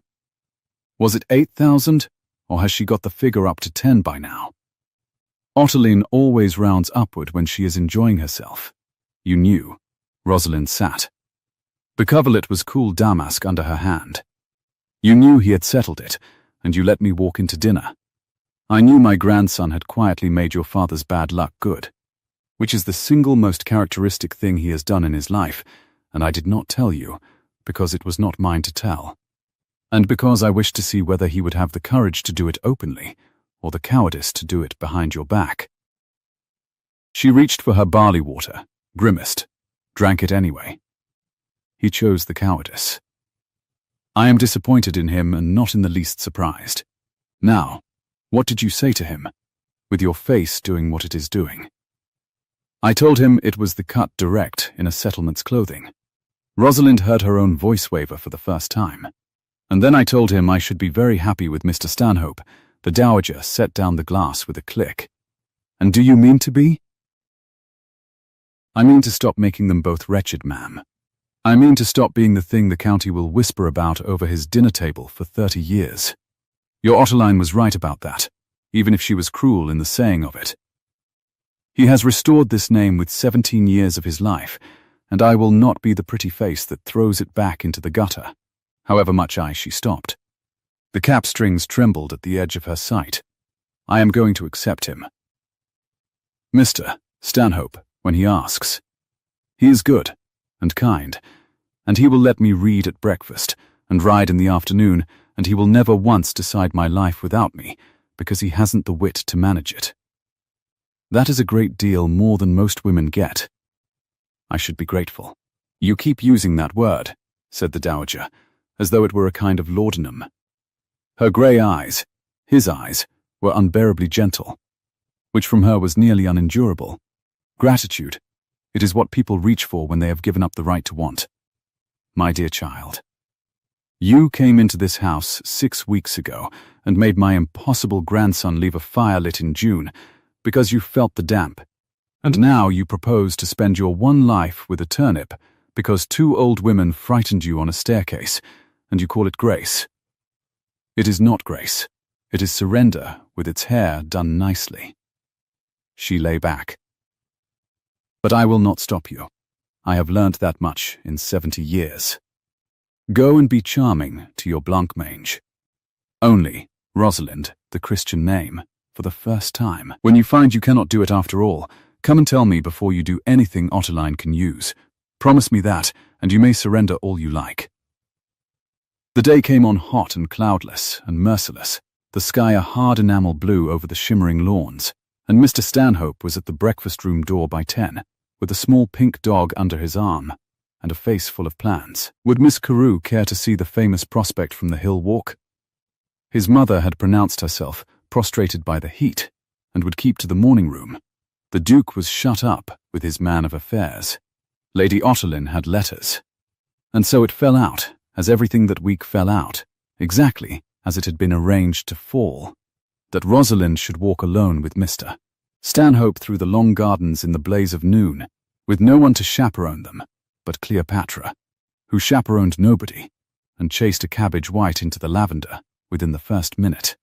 S1: Was it 8,000, or has she got the figure up to 10 by now? Ottoline always rounds upward when she is enjoying herself. You knew. Rosalind sat. The coverlet was cool damask under her hand. You knew he had settled it, and you let me walk into dinner. I knew my grandson had quietly made your father's bad luck good, which is the single most characteristic thing he has done in his life, and I did not tell you, because it was not mine to tell, and because I wished to see whether he would have the courage to do it openly, or the cowardice to do it behind your back. She reached for her barley water, grimaced, drank it anyway. He chose the cowardice. I am disappointed in him and not in the least surprised. Now, what did you say to him, with your face doing what it is doing? I told him it was the cut direct in a settlement's clothing. Rosalind heard her own voice waver for the first time. And then I told him I should be very happy with Mr. Stanhope. The dowager set down the glass with a click. And do you mean to be? I mean to stop making them both wretched, ma'am. I mean to stop being the thing the county will whisper about over his dinner table for 30 years. Your Ottoline was right about that, even if she was cruel in the saying of it. He has restored this name with 17 years of his life, and I will not be the pretty face that throws it back into the gutter, however much she stopped. The cap strings trembled at the edge of her sight. I am going to accept him. Mr. Stanhope, when he asks. He is good and kind, and he will let me read at breakfast and ride in the afternoon, and he will never once decide my life without me, because he hasn't the wit to manage it. That is a great deal more than most women get. I should be grateful. You keep using that word, said the dowager, as though it were a kind of laudanum. Her grey eyes, his eyes, were unbearably gentle, which from her was nearly unendurable. Gratitude, it is what people reach for when they have given up the right to want. My dear child, you came into this house 6 weeks ago and made my impossible grandson leave a fire lit in June, because you felt the damp, and now you propose to spend your one life with a turnip because 2 old women frightened you on a staircase, and you call it grace. It is not grace. It is surrender with its hair done nicely. She lay back. But I will not stop you. I have learnt that much in 70 years. Go and be charming to your blancmange. Only, Rosalind, the Christian name, for the first time. When you find you cannot do it after all, come and tell me before you do anything Ottoline can use. Promise me that, and you may surrender all you like. The day came on hot and cloudless and merciless, the sky a hard enamel blue over the shimmering lawns, and Mr. Stanhope was at the breakfast-room door by 10, with a small pink dog under his arm, and a face full of plans. Would Miss Carew care to see the famous prospect from the hill walk? His mother had pronounced herself prostrated by the heat, and would keep to the morning room. The Duke was shut up with his man of affairs. Lady Ottoline had letters. And so it fell out, as everything that week fell out, exactly as it had been arranged to fall, that Rosalind should walk alone with Mr. Stanhope through the long gardens in the blaze of noon, with no one to chaperone them but Cleopatra, who chaperoned nobody, and chased a cabbage white into the lavender within the first minute.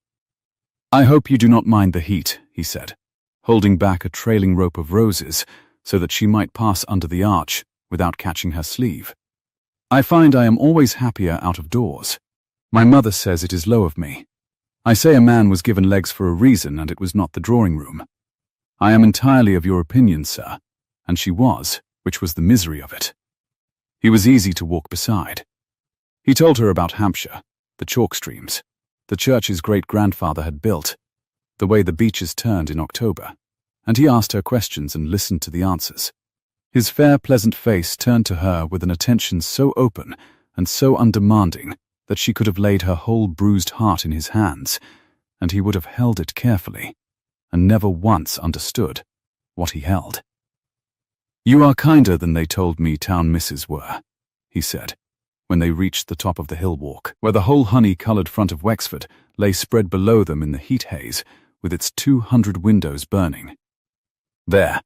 S1: I hope you do not mind the heat, he said, holding back a trailing rope of roses so that she might pass under the arch without catching her sleeve. I find I am always happier out of doors. My mother says it is low of me. I say a man was given legs for a reason, and it was not the drawing room. I am entirely of your opinion, sir, and she was, which was the misery of it. He was easy to walk beside. He told her about Hampshire, the chalk streams, the church his great-grandfather had built, the way the beaches turned in October, and he asked her questions and listened to the answers. His fair, pleasant face turned to her with an attention so open and so undemanding that she could have laid her whole bruised heart in his hands, and he would have held it carefully, and never once understood what he held. "You are kinder than they told me town misses were," he said, when they reached the top of the hill walk, where the whole honey-coloured front of Wexford lay spread below them in the heat haze, with its 200 windows burning. "There,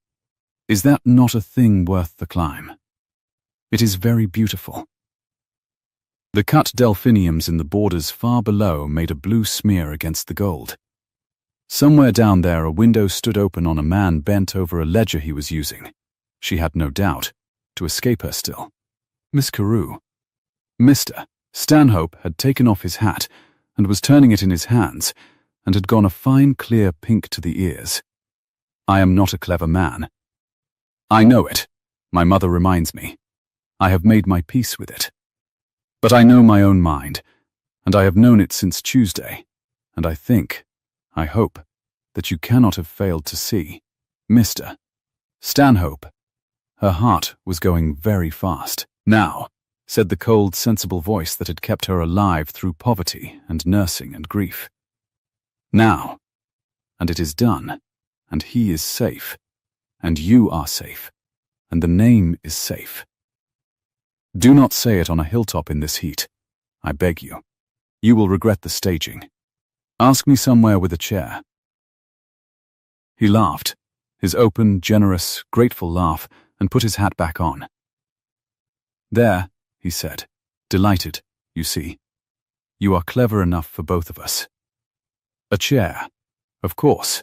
S1: is that not a thing worth the climb? It is very beautiful." The cut delphiniums in the borders far below made a blue smear against the gold. Somewhere down there a window stood open on a man bent over a ledger he was using. She had no doubt, to escape her still. Miss Carew. Mr. Stanhope had taken off his hat and was turning it in his hands, and had gone a fine clear pink to the ears. "I am not a clever man. I know it. My mother reminds me. I have made my peace with it. But I know my own mind, and I have known it since Tuesday, and I think, I hope, that you cannot have failed to see. Mr. Stanhope." Her heart was going very fast. "Now," said the cold, sensible voice that had kept her alive through poverty and nursing and grief. "Now. And it is done, and he is safe, and you are safe, and the name is safe. Do not say it on a hilltop in this heat. I beg you. You will regret the staging. Ask me somewhere with a chair." He laughed, his open, generous, grateful laugh, and put his hat back on. "There," he said, delighted, "you see. You are clever enough for both of us. A chair, of course.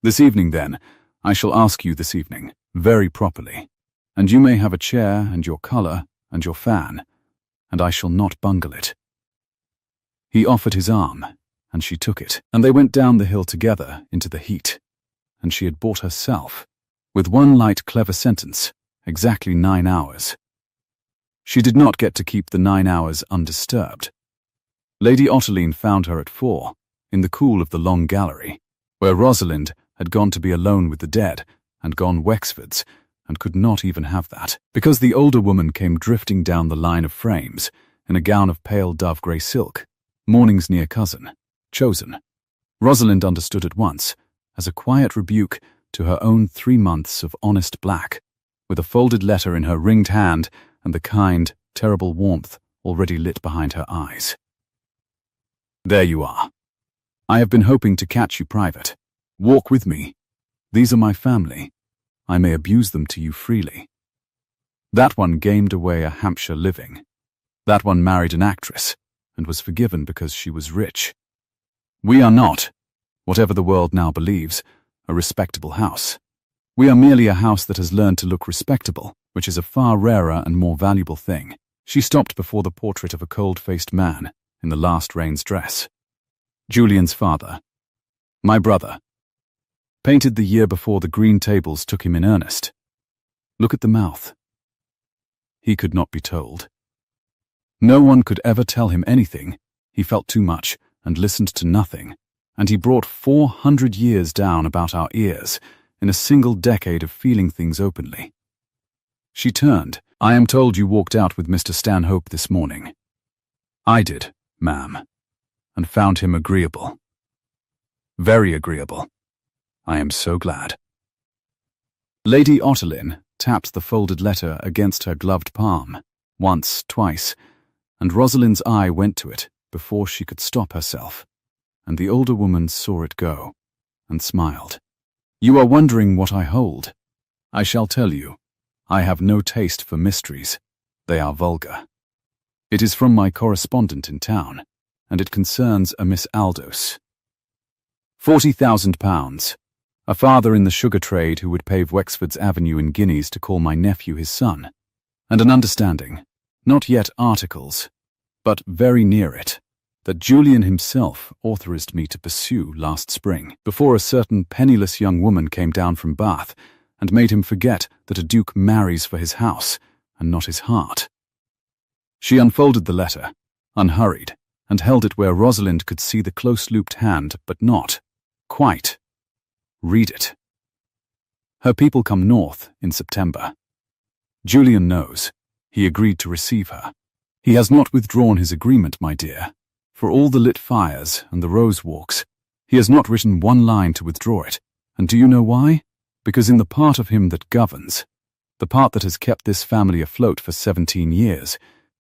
S1: This evening, then, I shall ask you this evening, very properly, and you may have a chair and your colour and your fan, and I shall not bungle it." He offered his arm, and she took it, and they went down the hill together into the heat, and she had bought herself, with one light clever sentence, exactly 9 hours. She did not get to keep the 9 hours undisturbed. Lady Otterline found her at 4, in the cool of the long gallery, where Rosalind had gone to be alone with the dead, and gone Wexfords, and could not even have that, because the older woman came drifting down the line of frames, in a gown of pale dove-grey silk, morning's near cousin, chosen. Rosalind understood at once, as a quiet rebuke to her own 3 months of honest black, with a folded letter in her ringed hand and the kind, terrible warmth already lit behind her eyes. "There you are. I have been hoping to catch you private. Walk with me. These are my family. I may abuse them to you freely. That one gamed away a Hampshire living. That one married an actress, and was forgiven because she was rich. We are not, whatever the world now believes, a respectable house. We are merely a house that has learned to look respectable, which is a far rarer and more valuable thing." She stopped before the portrait of a cold-faced man in the last rain's dress. "Julian's father. My brother. Painted the year before the green tables took him in earnest. Look at the mouth." He could not be told. No one could ever tell him anything. He felt too much and listened to nothing, and he brought 400 years down about our ears in a single decade of feeling things openly. She turned. "I am told you walked out with Mr. Stanhope this morning." "I did, ma'am, and found him agreeable. Very agreeable. I am so glad." Lady Otterline tapped the folded letter against her gloved palm, once, twice, and Rosalind's eye went to it before she could stop herself, and the older woman saw it go, and smiled. "You are wondering what I hold. I shall tell you. I have no taste for mysteries. They are vulgar. It is from my correspondent in town, and it concerns a Miss Aldous. £40,000. A father in the sugar trade who would pave Wexford's Avenue in guineas to call my nephew his son. And an understanding, not yet articles, but very near it, that Julian himself authorized me to pursue last spring, before a certain penniless young woman came down from Bath and made him forget that a duke marries for his house and not his heart. She unfolded the letter, unhurried, and held it where Rosalind could see the close-looped hand, but not quite read it. Her people come north in September. Julian knows. He agreed to receive her. He has not withdrawn his agreement, my dear. For all the lit fires and the rose walks, he has not written one line to withdraw it. And do you know why? Because in the part of him that governs, the part that has kept this family afloat for 17 years,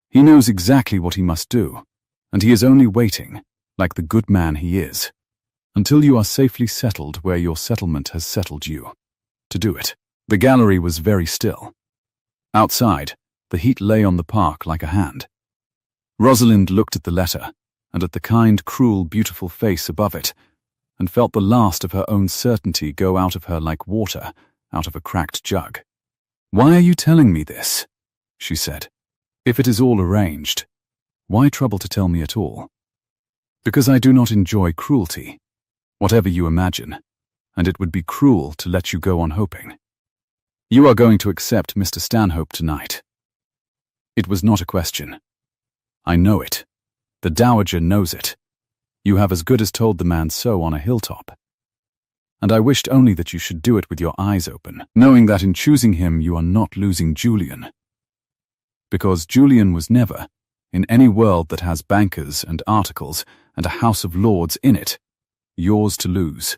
S1: he knows exactly what he must do, and he is only waiting, like the good man he is, until you are safely settled where your settlement has settled you, to do it. The gallery was very still. Outside, the heat lay on the park like a hand. Rosalind looked at the letter, and at the kind, cruel, beautiful face above it, and felt the last of her own certainty go out of her like water out of a cracked jug. "Why are you telling me this?" she said. "If it is all arranged, why trouble to tell me at all?" "Because I do not enjoy cruelty, whatever you imagine, and it would be cruel to let you go on hoping. You are going to accept Mr. Stanhope tonight." It was not a question. "I know it. The Dowager knows it. You have as good as told the man so on a hilltop. And I wished only that you should do it with your eyes open, knowing that in choosing him you are not losing Julian. Because Julian was never, in any world that has bankers and articles and a House of Lords in it, yours to lose.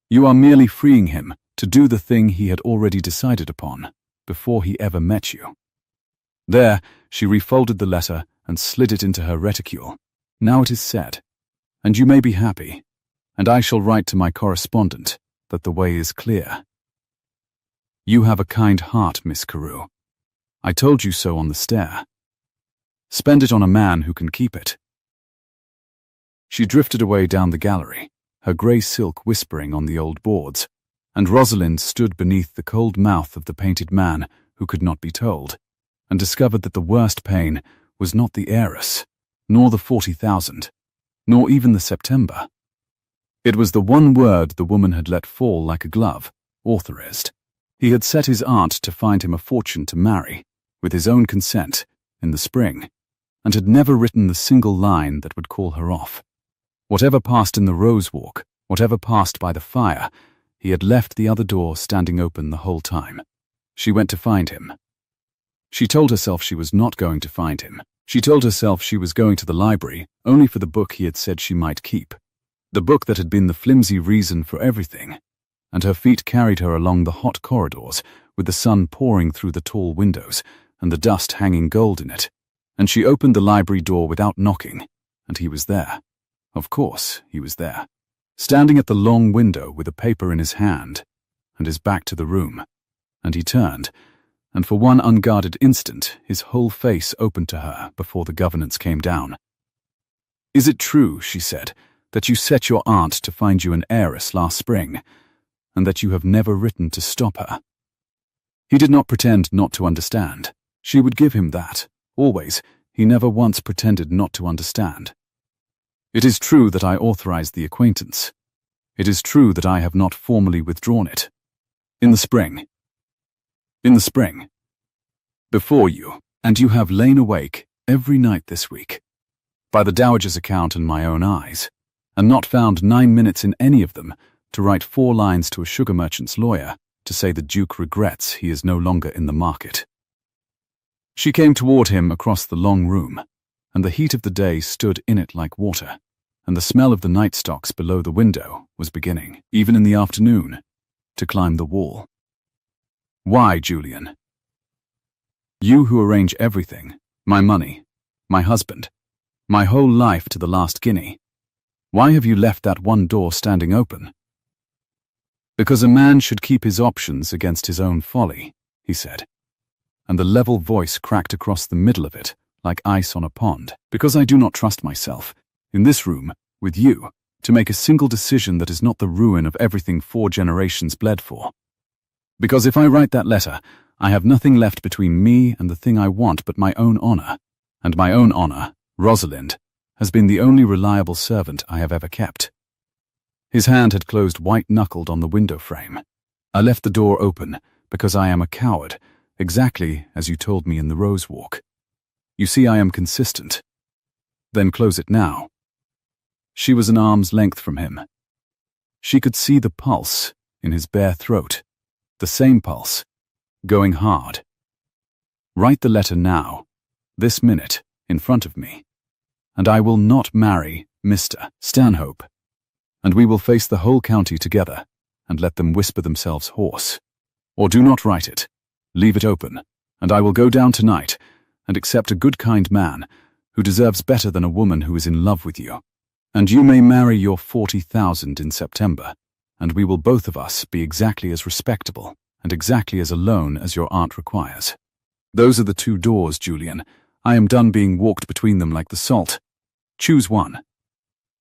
S1: You are merely freeing him to do the thing he had already decided upon, before he ever met you." There, she refolded the letter and slid it into her reticule. "Now it is said, and you may be happy, and I shall write to my correspondent that the way is clear. You have a kind heart, Miss Carew. I told you so on the stair. Spend it on a man who can keep it." She drifted away down the gallery, her grey silk whispering on the old boards, and Rosalind stood beneath the cold mouth of the painted man who could not be told, and discovered that the worst pain was not the heiress, nor the 40,000, nor even the September. It was the one word the woman had let fall like a glove, authorized. He had set his aunt to find him a fortune to marry, with his own consent, in the spring, and had never written the single line that would call her off. Whatever passed in the rose walk, whatever passed by the fire, he had left the other door standing open the whole time. She went to find him. She told herself she was not going to find him. She told herself she was going to the library only for the book he had said she might keep, the book that had been the flimsy reason for everything, and her feet carried her along the hot corridors with the sun pouring through the tall windows and the dust hanging gold in it, and she opened the library door without knocking, and he was there. Of course, he was there, standing at the long window with a paper in his hand and his back to the room, and he turned, and for one unguarded instant his whole face opened to her before the governance came down. "Is it true," she said, "that you set your aunt to find you an heiress last spring, and that you have never written to stop her?" He did not pretend not to understand. She would give him that. Always, he never once pretended not to understand. "It is true that I authorized the acquaintance. It is true that I have not formally withdrawn it. In the spring. Before you, and you have lain awake every night this week, by the Dowager's account and my own eyes, and not found 9 minutes in any of them to write 4 lines to a sugar merchant's lawyer to say the Duke regrets he is no longer in the market." She came toward him across the long room, and the heat of the day stood in it like water, and the smell of the night stocks below the window was beginning, even in the afternoon, to climb the wall. "Why, Julian? You who arrange everything, my money, my husband, my whole life to the last guinea, why have you left that one door standing open?" "Because a man should keep his options against his own folly," he said, and the level voice cracked across the middle of it like ice on a pond. "Because I do not trust myself, in this room, with you, to make a single decision that is not the ruin of everything 4 generations bled for. Because if I write that letter, I have nothing left between me and the thing I want but my own honor, and my own honor, Rosalind, has been the only reliable servant I have ever kept. His hand had closed white-knuckled on the window frame. I left the door open because I am a coward, exactly as you told me in the Rose Walk. You see, I am consistent. Then close it now. She was an arm's length from him. She could see the pulse in his bare throat, the same pulse, going hard. Write the letter now, this minute, in front of me, and I will not marry Mr. Stanhope, and we will face the whole county together and let them whisper themselves hoarse. Or do not write it, leave it open, and I will go down tonight and accept a good kind man who deserves better than a woman who is in love with you. And you may marry your 40,000 in September, and we will both of us be exactly as respectable and exactly as alone as your aunt requires. Those are the 2 doors, Julian. I am done being walked between them like the salt. Choose one.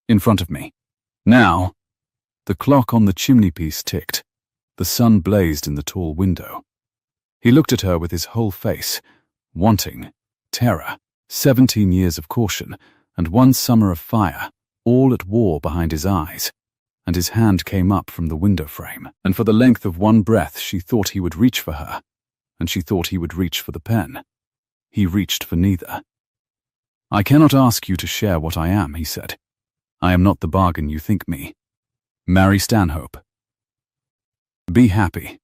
S1: In front of me. Now. The clock on the chimney-piece ticked. The sun blazed in the tall window. He looked at her with his whole face, wanting, terror, 17 years of caution, and 1 summer of fire, all at war behind his eyes, and his hand came up from the window frame, and for the length of 1 breath she thought he would reach for her, and she thought he would reach for the pen. He reached for neither. I cannot ask you to share what I am, he said. I am not the bargain you think me. Marry Stanhope. Be happy.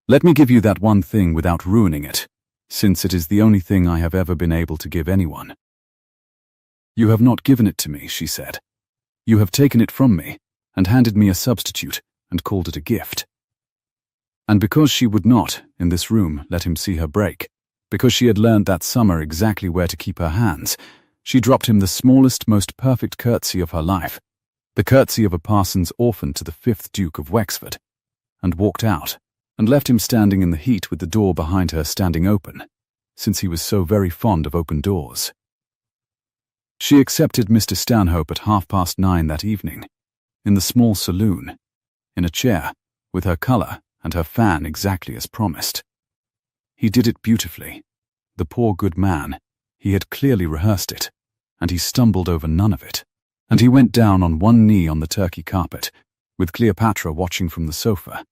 S1: Let me give you that one thing without ruining it, since it is the only thing I have ever been able to give anyone. You have not given it to me, she said. You have taken it from me, and handed me a substitute, and called it a gift. And because she would not, in this room, let him see her break, because she had learned that summer exactly where to keep her hands, she dropped him the smallest, most perfect curtsy of her life, the curtsy of a parson's orphan to the 5th Duke of Wexford, and walked out, and left him standing in the heat with the door behind her standing open, since he was so very fond of open doors. She accepted Mr. Stanhope at 9:30 that evening, in the small saloon, in a chair, with her colour and her fan exactly as promised. He did it beautifully. The poor good man, he had clearly rehearsed it, and he stumbled over none of it. And he went down on 1 knee on the Turkey carpet, with Cleopatra watching from the sofa,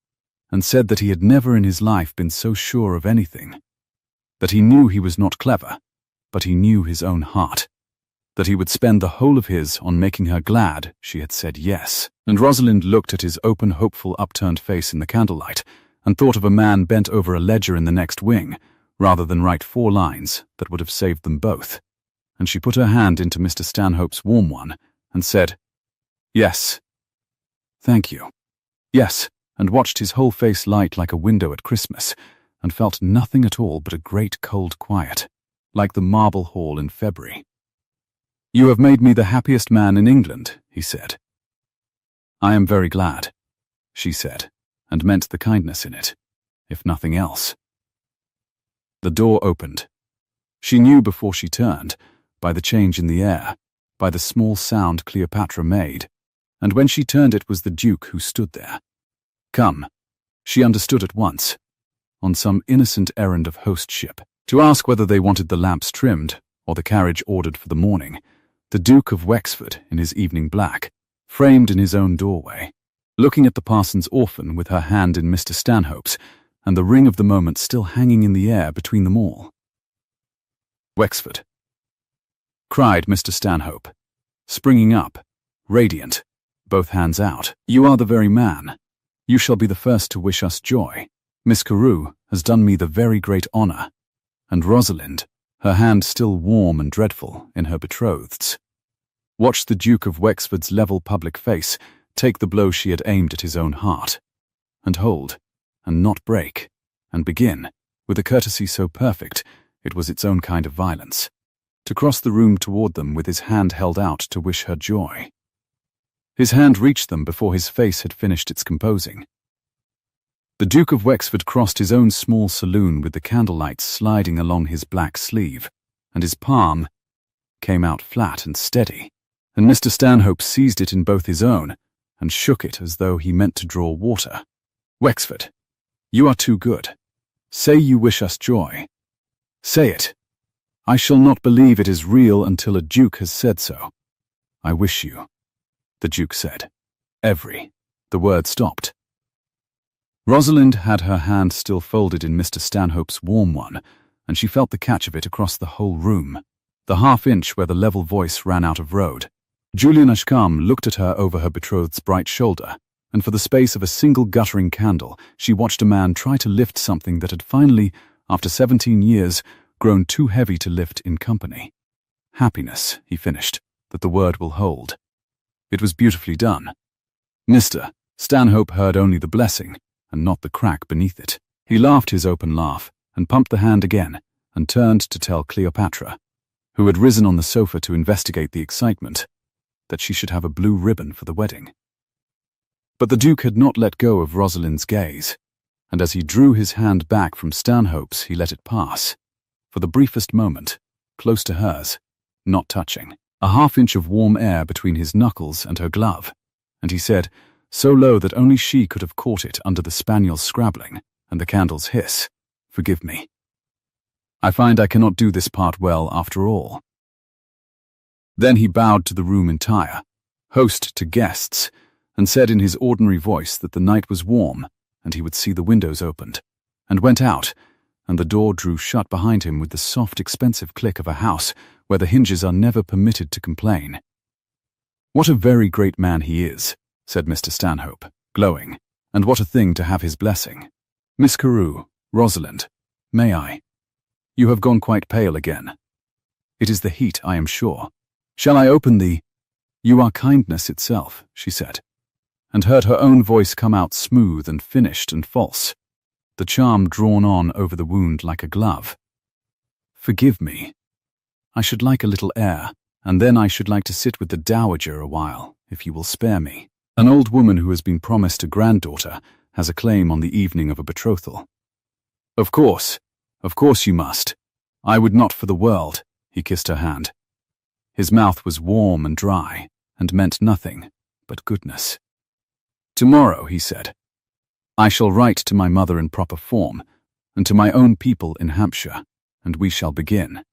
S1: and said that he had never in his life been so sure of anything, that he knew he was not clever, but he knew his own heart, that he would spend the whole of his on making her glad she had said yes. And Rosalind looked at his open, hopeful, upturned face in the candlelight, and thought of a man bent over a ledger in the next wing, rather than write 4 lines that would have saved them both. And she put her hand into Mr. Stanhope's warm one, and said, "Yes. Thank you. Yes," and watched his whole face light like a window at Christmas, and felt nothing at all but a great cold quiet, like the marble hall in February. "You have made me the happiest man in England," he said. "I am very glad," she said, and meant the kindness in it, if nothing else. The door opened. She knew before she turned, by the change in the air, by the small sound Cleopatra made, and when she turned it was the Duke who stood there. Come, she understood at once, on some innocent errand of hostship, to ask whether they wanted the lamps trimmed or the carriage ordered for the morning. The Duke of Wexford, in his evening black, framed in his own doorway, looking at the parson's orphan with her hand in Mr. Stanhope's, and the ring of the moment still hanging in the air between them all. "Wexford," cried Mr. Stanhope, springing up, radiant, both hands out. "You are the very man. You shall be the first to wish us joy. Miss Carew has done me the very great honour, and Rosalind, her hand still warm and dreadful in her betrothed's, watched the Duke of Wexford's level public face take the blow she had aimed at his own heart, and hold, and not break, and begin, with a courtesy so perfect it was its own kind of violence, to cross the room toward them with his hand held out to wish her joy. His hand reached them before his face had finished its composing. The Duke of Wexford crossed his own small saloon with the candlelight sliding along his black sleeve, and his palm came out flat and steady, and Mr. Stanhope seized it in both his own and shook it as though he meant to draw water. "Wexford, you are too good. Say you wish us joy. Say it. I shall not believe it is real until a duke has said so." "I wish you," the duke said. The word stopped. Rosalind had her hand still folded in Mr. Stanhope's warm one, and she felt the catch of it across the whole room, the half-inch where the level voice ran out of road. Julian Ashcombe looked at her over her betrothed's bright shoulder, and for the space of a single guttering candle, she watched a man try to lift something that had finally, after 17 years, grown too heavy to lift in company. "Happiness," he finished, "that the word will hold." It was beautifully done. Mr. Stanhope heard only the blessing, and not the crack beneath it. He laughed his open laugh, and pumped the hand again, and turned to tell Cleopatra, who had risen on the sofa to investigate the excitement, that she should have a blue ribbon for the wedding. But the Duke had not let go of Rosalind's gaze, and as he drew his hand back from Stanhope's, he let it pass, for the briefest moment, close to hers, not touching, a half-inch of warm air between his knuckles and her glove, and he said, so low that only she could have caught it under the spaniel's scrabbling and the candle's hiss, "Forgive me. I find I cannot do this part well after all." Then he bowed to the room entire, host to guests, and said in his ordinary voice that the night was warm and he would see the windows opened, and went out, and the door drew shut behind him with the soft, expensive click of a house where the hinges are never permitted to complain. "What a very great man he is," said Mr. Stanhope, glowing, "and what a thing to have his blessing. Miss Carew, Rosalind, may I? You have gone quite pale again. It is the heat, I am sure. Shall I open the—" "You are kindness itself," she said, and heard her own voice come out smooth and finished and false, the charm drawn on over the wound like a glove. "Forgive me. I should like a little air, and then I should like to sit with the dowager a while, if you will spare me. An old woman who has been promised a granddaughter has a claim on the evening of a betrothal." Of course you must. I would not for the world." He kissed her hand. His mouth was warm and dry, and meant nothing but goodness. "Tomorrow," he said, "I shall write to my mother in proper form, and to my own people in Hampshire, and we shall begin.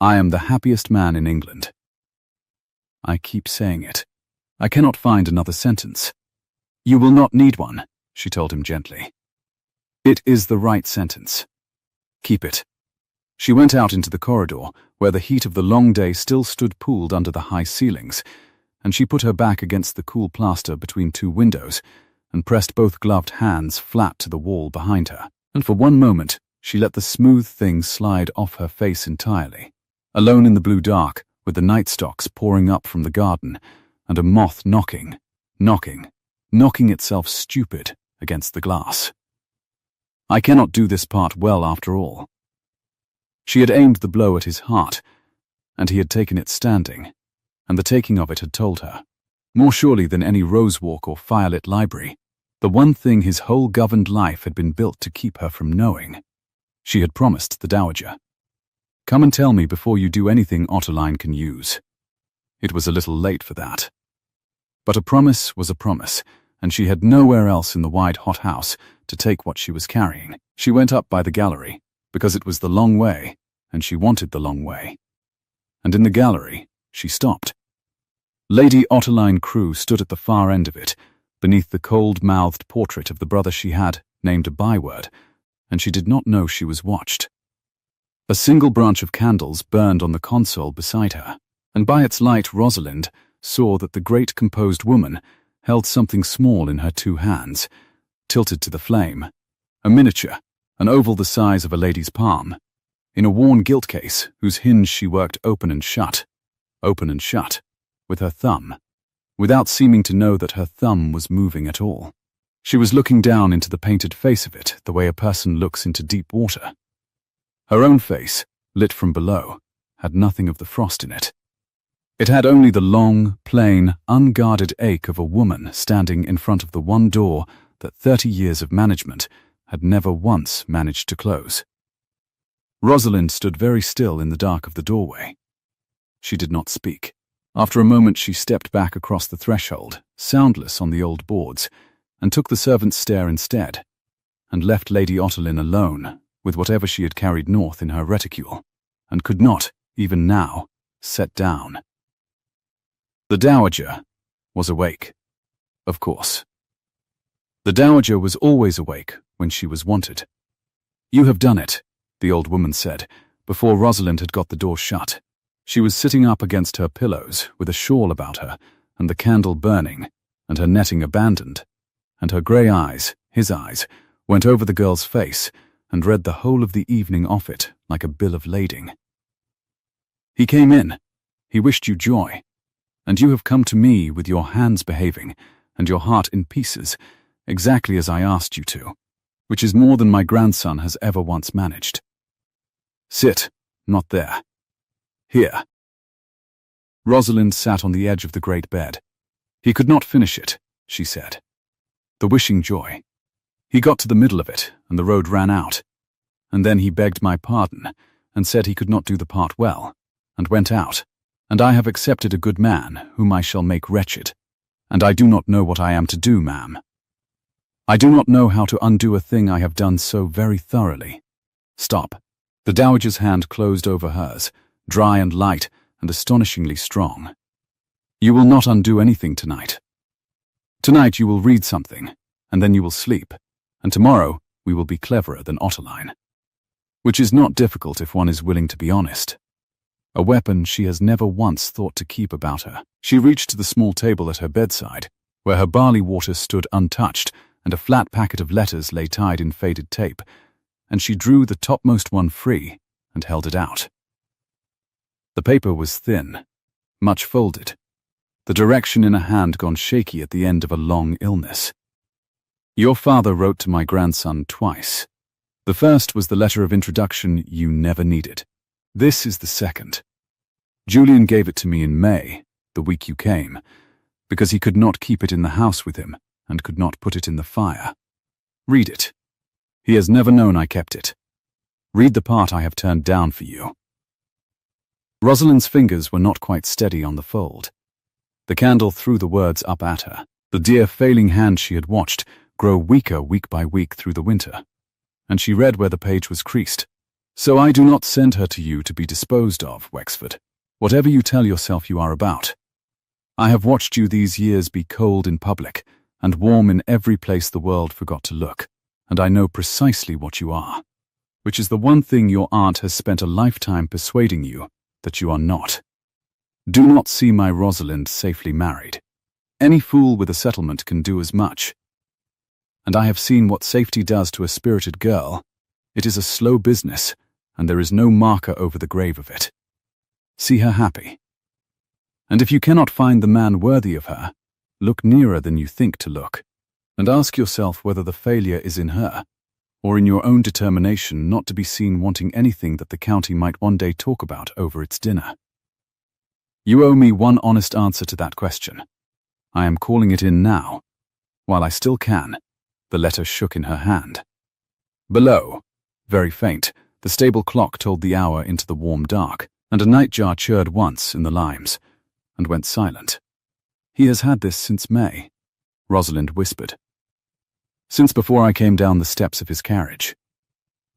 S1: I am the happiest man in England." "I keep saying it. I cannot find another sentence." "You will not need one," she told him gently. "It is the right sentence. Keep it." She went out into the corridor, where the heat of the long day still stood pooled under the high ceilings, and she put her back against the cool plaster between two windows, and pressed both gloved hands flat to the wall behind her, and for one moment she let the smooth thing slide off her face entirely, alone in the blue dark, with the night stocks pouring up from the garden, and a moth knocking itself stupid against the glass. I cannot do this part well after all. She had aimed the blow at his heart, and he had taken it standing, and the taking of it had told her, more surely than any rose-walk or firelit library, the one thing his whole governed life had been built to keep her from knowing. She had promised the dowager, "Come and tell me before you do anything Ottoline can use." It was a little late for that. But a promise was a promise, and she had nowhere else in the wide hot house to take what she was carrying. She went up by the gallery, because it was the long way, and she wanted the long way. And in the gallery, she stopped. Lady Ottoline Crewe stood at the far end of it, beneath the cold-mouthed portrait of the brother she had named a byword, and she did not know she was watched. A single branch of candles burned on the console beside her, and by its light Rosalind saw that the great composed woman held something small in her two hands, tilted to the flame, a miniature, an oval the size of a lady's palm, in a worn gilt case whose hinge she worked open and shut, with her thumb, without seeming to know that her thumb was moving at all. She was looking down into the painted face of it the way a person looks into deep water. Her own face, lit from below, had nothing of the frost in it. It had only the long, plain, unguarded ache of a woman standing in front of the one door that 30 years of management had never once managed to close. Rosalind stood very still in the dark of the doorway. She did not speak. After a moment she stepped back across the threshold, soundless on the old boards, and took the servant's stare instead, and left Lady Ottoline alone with whatever she had carried north in her reticule, and could not, even now, set down. The Dowager was awake, of course. The Dowager was always awake when she was wanted. "You have done it," the old woman said, before Rosalind had got the door shut. She was sitting up against her pillows with a shawl about her, and the candle burning, and her netting abandoned, and her grey eyes, his eyes, went over the girl's face and read the whole of the evening off it like a bill of lading. "He came in. He wished you joy. And you have come to me with your hands behaving, and your heart in pieces, exactly as I asked you to, which is more than my grandson has ever once managed. Sit, not there. Here." Rosalind sat on the edge of the great bed. "He could not finish it," she said. "The wishing joy. He got to the middle of it, and the road ran out. And then he begged my pardon, and said he could not do the part well, and went out. And I have accepted a good man, whom I shall make wretched. And I do not know what I am to do, ma'am. I do not know how to undo a thing I have done so very thoroughly." "Stop." The Dowager's hand closed over hers, dry and light and astonishingly strong. "You will not undo anything tonight. Tonight you will read something, and then you will sleep, and tomorrow we will be cleverer than Ottoline. Which is not difficult if one is willing to be honest. A weapon she has never once thought to keep about her." She reached to the small table at her bedside, where her barley water stood untouched and a flat packet of letters lay tied in faded tape, and she drew the topmost one free and held it out. The paper was thin, much folded, the direction in a hand gone shaky at the end of a long illness. "Your father wrote to my grandson twice. The first was the letter of introduction you never needed. This is the second. Julian gave it to me in May, the week you came, because he could not keep it in the house with him and could not put it in the fire. Read it. He has never known I kept it. Read the part I have turned down for you." Rosalind's fingers were not quite steady on the fold. The candle threw the words up at her, the dear failing hand she had watched grow weaker week by week through the winter, and she read where the page was creased. "So I do not send her to you to be disposed of, Wexford, whatever you tell yourself you are about. I have watched you these years be cold in public and warm in every place the world forgot to look, and I know precisely what you are, which is the one thing your aunt has spent a lifetime persuading you that you are not. Do not see my Rosalind safely married. Any fool with a settlement can do as much. And I have seen what safety does to a spirited girl. It is a slow business, and there is no marker over the grave of it. See her happy. And if you cannot find the man worthy of her, look nearer than you think to look, and ask yourself whether the failure is in her, or in your own determination not to be seen wanting anything that the county might one day talk about over its dinner. You owe me one honest answer to that question. I am calling it in now. While I still can." The letter shook in her hand. Below, very faint, the stable clock told the hour into the warm dark, and a nightjar chirred once in the limes, and went silent. "He has had this since May," Rosalind whispered. "Since before I came down the steps of his carriage.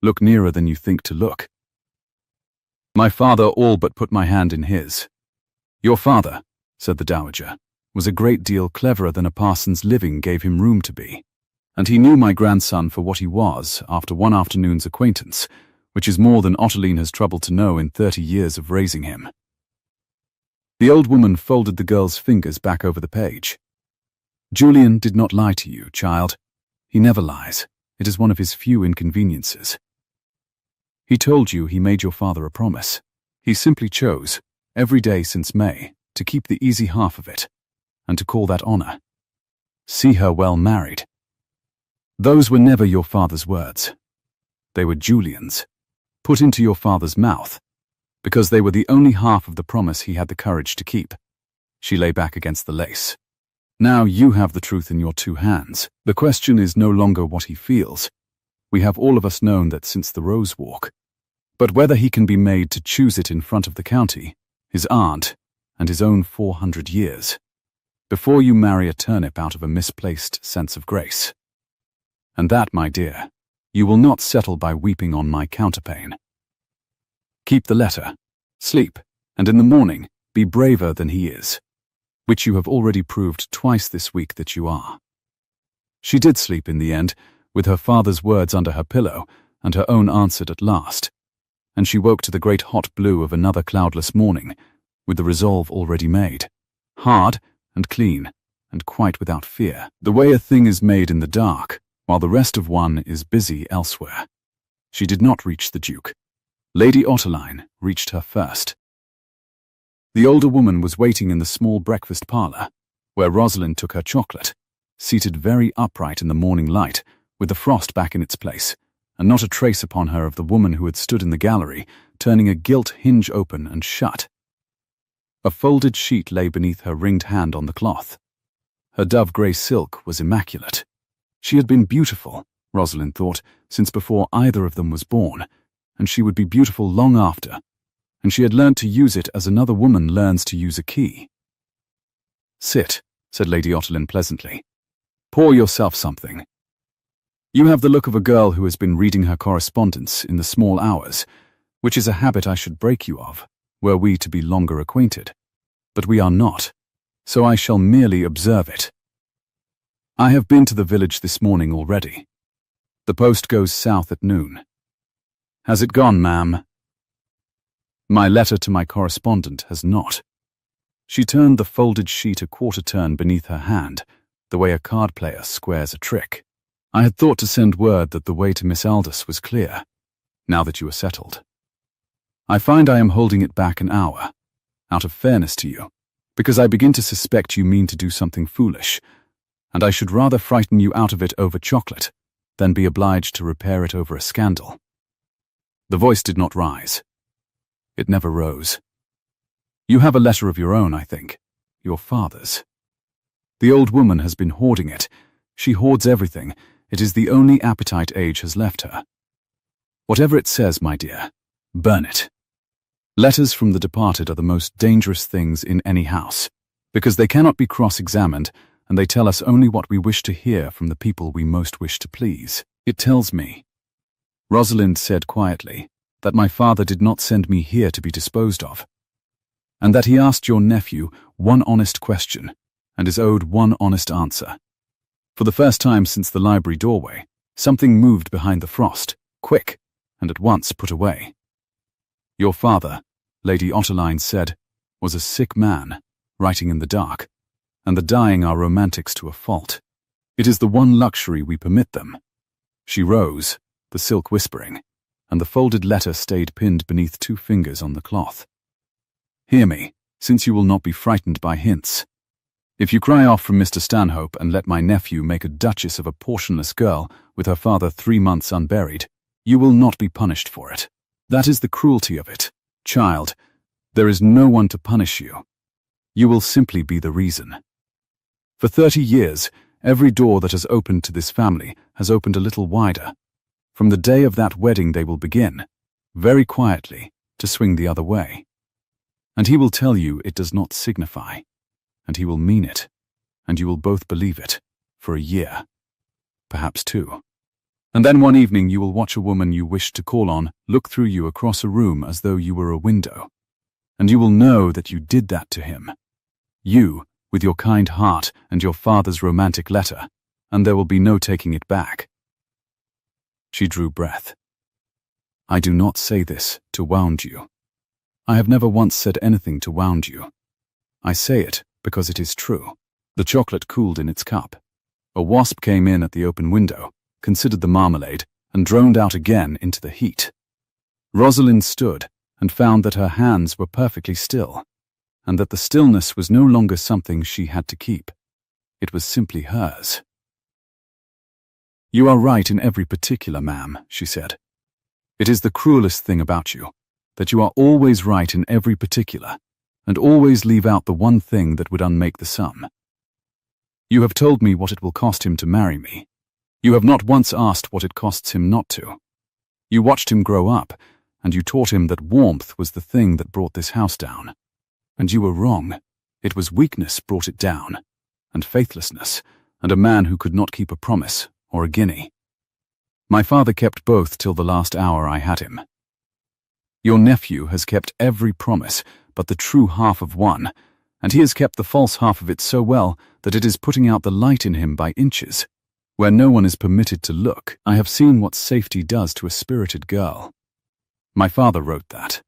S1: Look nearer than you think to look. My father all but put my hand in his. Your father," said the Dowager, "was a great deal cleverer than a parson's living gave him room to be, and he knew my grandson for what he was after one afternoon's acquaintance, which is more than Ottoline has troubled to know in 30 years of raising him." The old woman folded the girl's fingers back over the page. "Julian did not lie to you, child. He never lies. It is one of his few inconveniences. He told you he made your father a promise. He simply chose, every day since May, to keep the easy half of it, and to call that honor. See her well married. Those were never your father's words. They were Julian's, put into your father's mouth, because they were the only half of the promise he had the courage to keep." She lay back against the lace. "Now you have the truth in your two hands. The question is no longer what he feels. We have all of us known that since the Rose Walk. But whether he can be made to choose it in front of the county, his aunt, and his own 400 years, before you marry a turnip out of a misplaced sense of grace. And that, my dear, you will not settle by weeping on my counterpane. Keep the letter, sleep, and in the morning be braver than he is, which you have already proved twice this week that you are. She did sleep in the end, with her father's words under her pillow and her own answered at last, and she woke to the great hot blue of another cloudless morning, with the resolve already made, hard and clean, and quite without fear, the way a thing is made in the dark, while the rest of one is busy elsewhere. She did not reach the Duke. Lady Otterline reached her first. The older woman was waiting in the small breakfast parlour, where Rosalind took her chocolate, seated very upright in the morning light, with the frost back in its place, and not a trace upon her of the woman who had stood in the gallery, turning a gilt hinge open and shut. A folded sheet lay beneath her ringed hand on the cloth. Her dove-grey silk was immaculate. She had been beautiful, Rosalind thought, since before either of them was born, and she would be beautiful long after, and she had learnt to use it as another woman learns to use a key. "Sit," said Lady Otterline pleasantly. "Pour yourself something. You have the look of a girl who has been reading her correspondence in the small hours, which is a habit I should break you of, were we to be longer acquainted. But we are not, so I shall merely observe it. I have been to the village this morning already. The post goes south at noon. Has it gone, ma'am? My letter to my correspondent has not." She turned the folded sheet a quarter turn beneath her hand, the way a card player squares a trick. "I had thought to send word that the way to Miss Aldous was clear, now that you are settled. I find I am holding it back an hour, out of fairness to you, because I begin to suspect you mean to do something foolish, and I should rather frighten you out of it over chocolate than be obliged to repair it over a scandal." The voice did not rise. It never rose. "You have a letter of your own, I think. Your father's. The old woman has been hoarding it. She hoards everything. It is the only appetite age has left her. Whatever it says, my dear, burn it. Letters from the departed are the most dangerous things in any house, because they cannot be cross-examined, and they tell us only what we wish to hear from the people we most wish to please. It tells me," Rosalind said quietly, "that my father did not send me here to be disposed of, and that he asked your nephew one honest question, and is owed one honest answer. For the first time since the library doorway, something moved behind the frost, quick, and at once put away. Your father," Lady Otterline said, "was a sick man, writing in the dark, and the dying are romantics to a fault. It is the one luxury we permit them." She rose, the silk whispering, and the folded letter stayed pinned beneath 2 fingers on the cloth. "Hear me, since you will not be frightened by hints. If you cry off from Mr. Stanhope and let my nephew make a duchess of a portionless girl with her father 3 months unburied, you will not be punished for it. That is the cruelty of it. Child, there is no one to punish you. You will simply be the reason. For 30 years, every door that has opened to this family has opened a little wider. From the day of that wedding they will begin, very quietly, to swing the other way. And he will tell you it does not signify, and he will mean it, and you will both believe it, for a year, perhaps 2. And then one evening you will watch a woman you wish to call on look through you across a room as though you were a window, and you will know that you did that to him. You, with your kind heart and your father's romantic letter, and there will be no taking it back." She drew breath. "I do not say this to wound you. I have never once said anything to wound you. I say it because it is true." The chocolate cooled in its cup. A wasp came in at the open window, considered the marmalade, and droned out again into the heat. Rosalind stood and found that her hands were perfectly still, and that the stillness was no longer something she had to keep. It was simply hers. "You are right in every particular, ma'am," she said. "It is the cruelest thing about you, that you are always right in every particular, and always leave out the one thing that would unmake the sum. You have told me what it will cost him to marry me. You have not once asked what it costs him not to. You watched him grow up, and you taught him that warmth was the thing that brought this house down. And you were wrong. It was weakness brought it down, and faithlessness, and a man who could not keep a promise or a guinea. My father kept both till the last hour I had him. Your nephew has kept every promise but the true half of one, and he has kept the false half of it so well that it is putting out the light in him by inches. Where no one is permitted to look, I have seen what safety does to a spirited girl. My father wrote that.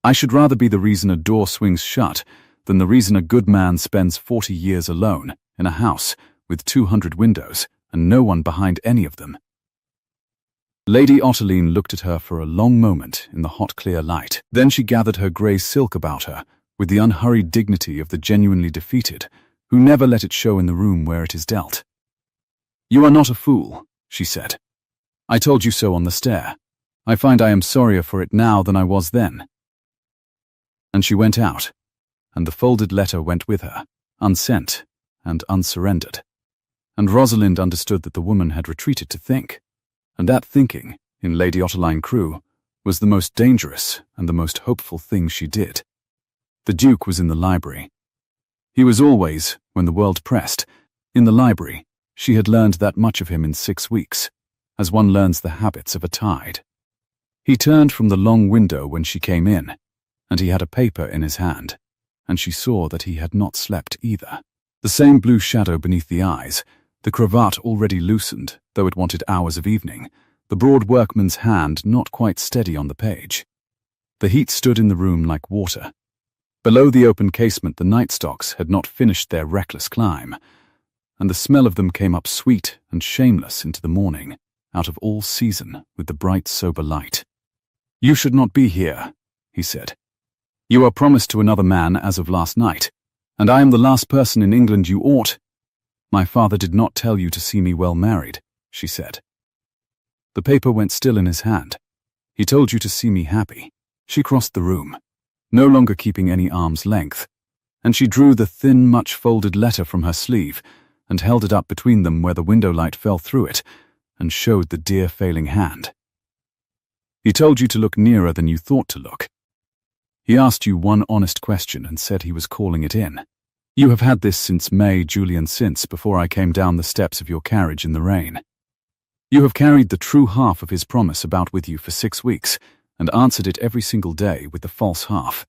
S1: I should rather be the reason a door swings shut than the reason a good man spends 40 years alone in a house with 200 windows and no one behind any of them. Lady Ottoline looked at her for a long moment in the hot clear light. Then she gathered her grey silk about her with the unhurried dignity of the genuinely defeated, who never let it show in the room where it is dealt. You are not a fool, she said. I told you so on the stair. I find I am sorrier for it now than I was then. And she went out, and the folded letter went with her, unsent and unsurrendered. And Rosalind understood that the woman had retreated to think, and that thinking, in Lady Ottoline Crewe, was the most dangerous and the most hopeful thing she did. The Duke was in the library. He was always, when the world pressed, in the library. She had learned that much of him in 6 weeks, as one learns the habits of a tide. He turned from the long window when she came in, and he had a paper in his hand, and she saw that he had not slept either. The same blue shadow beneath the eyes, the cravat already loosened, though it wanted hours of evening, the broad workman's hand not quite steady on the page. The heat stood in the room like water. Below the open casement the night stocks had not finished their reckless climb, and the smell of them came up sweet and shameless into the morning, out of all season with the bright sober light. You should not be here, he said. You are promised to another man as of last night, and I am the last person in England you ought. My father did not tell you to see me well married, she said. The paper went still in his hand. He told you to see me happy. She crossed the room, no longer keeping any arm's length, and she drew the thin, much-folded letter from her sleeve and held it up between them where the window light fell through it and showed the dear failing hand. He told you to look nearer than you thought to look. He asked you one honest question and said he was calling it in. You have had this since May, Julian, since before I came down the steps of your carriage in the rain. You have carried the true half of his promise about with you for 6 weeks and answered it every single day with the false half,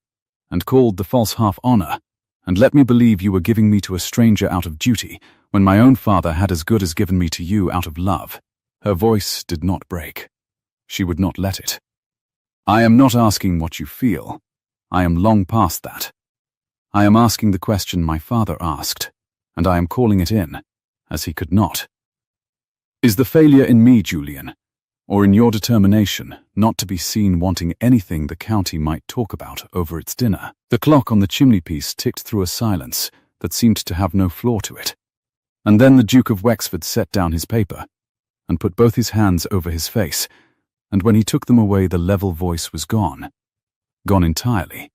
S1: and called the false half honor, and let me believe you were giving me to a stranger out of duty when my own father had as good as given me to you out of love. Her voice did not break. She would not let it. I am not asking what you feel. I am long past that. I am asking the question my father asked, and I am calling it in, as he could not. Is the failure in me, Julian, or in your determination not to be seen wanting anything the county might talk about over its dinner? The clock on the chimney-piece ticked through a silence that seemed to have no flaw to it. And then the Duke of Wexford set down his paper and put both his hands over his face, and when he took them away the level voice was gone. Gone entirely.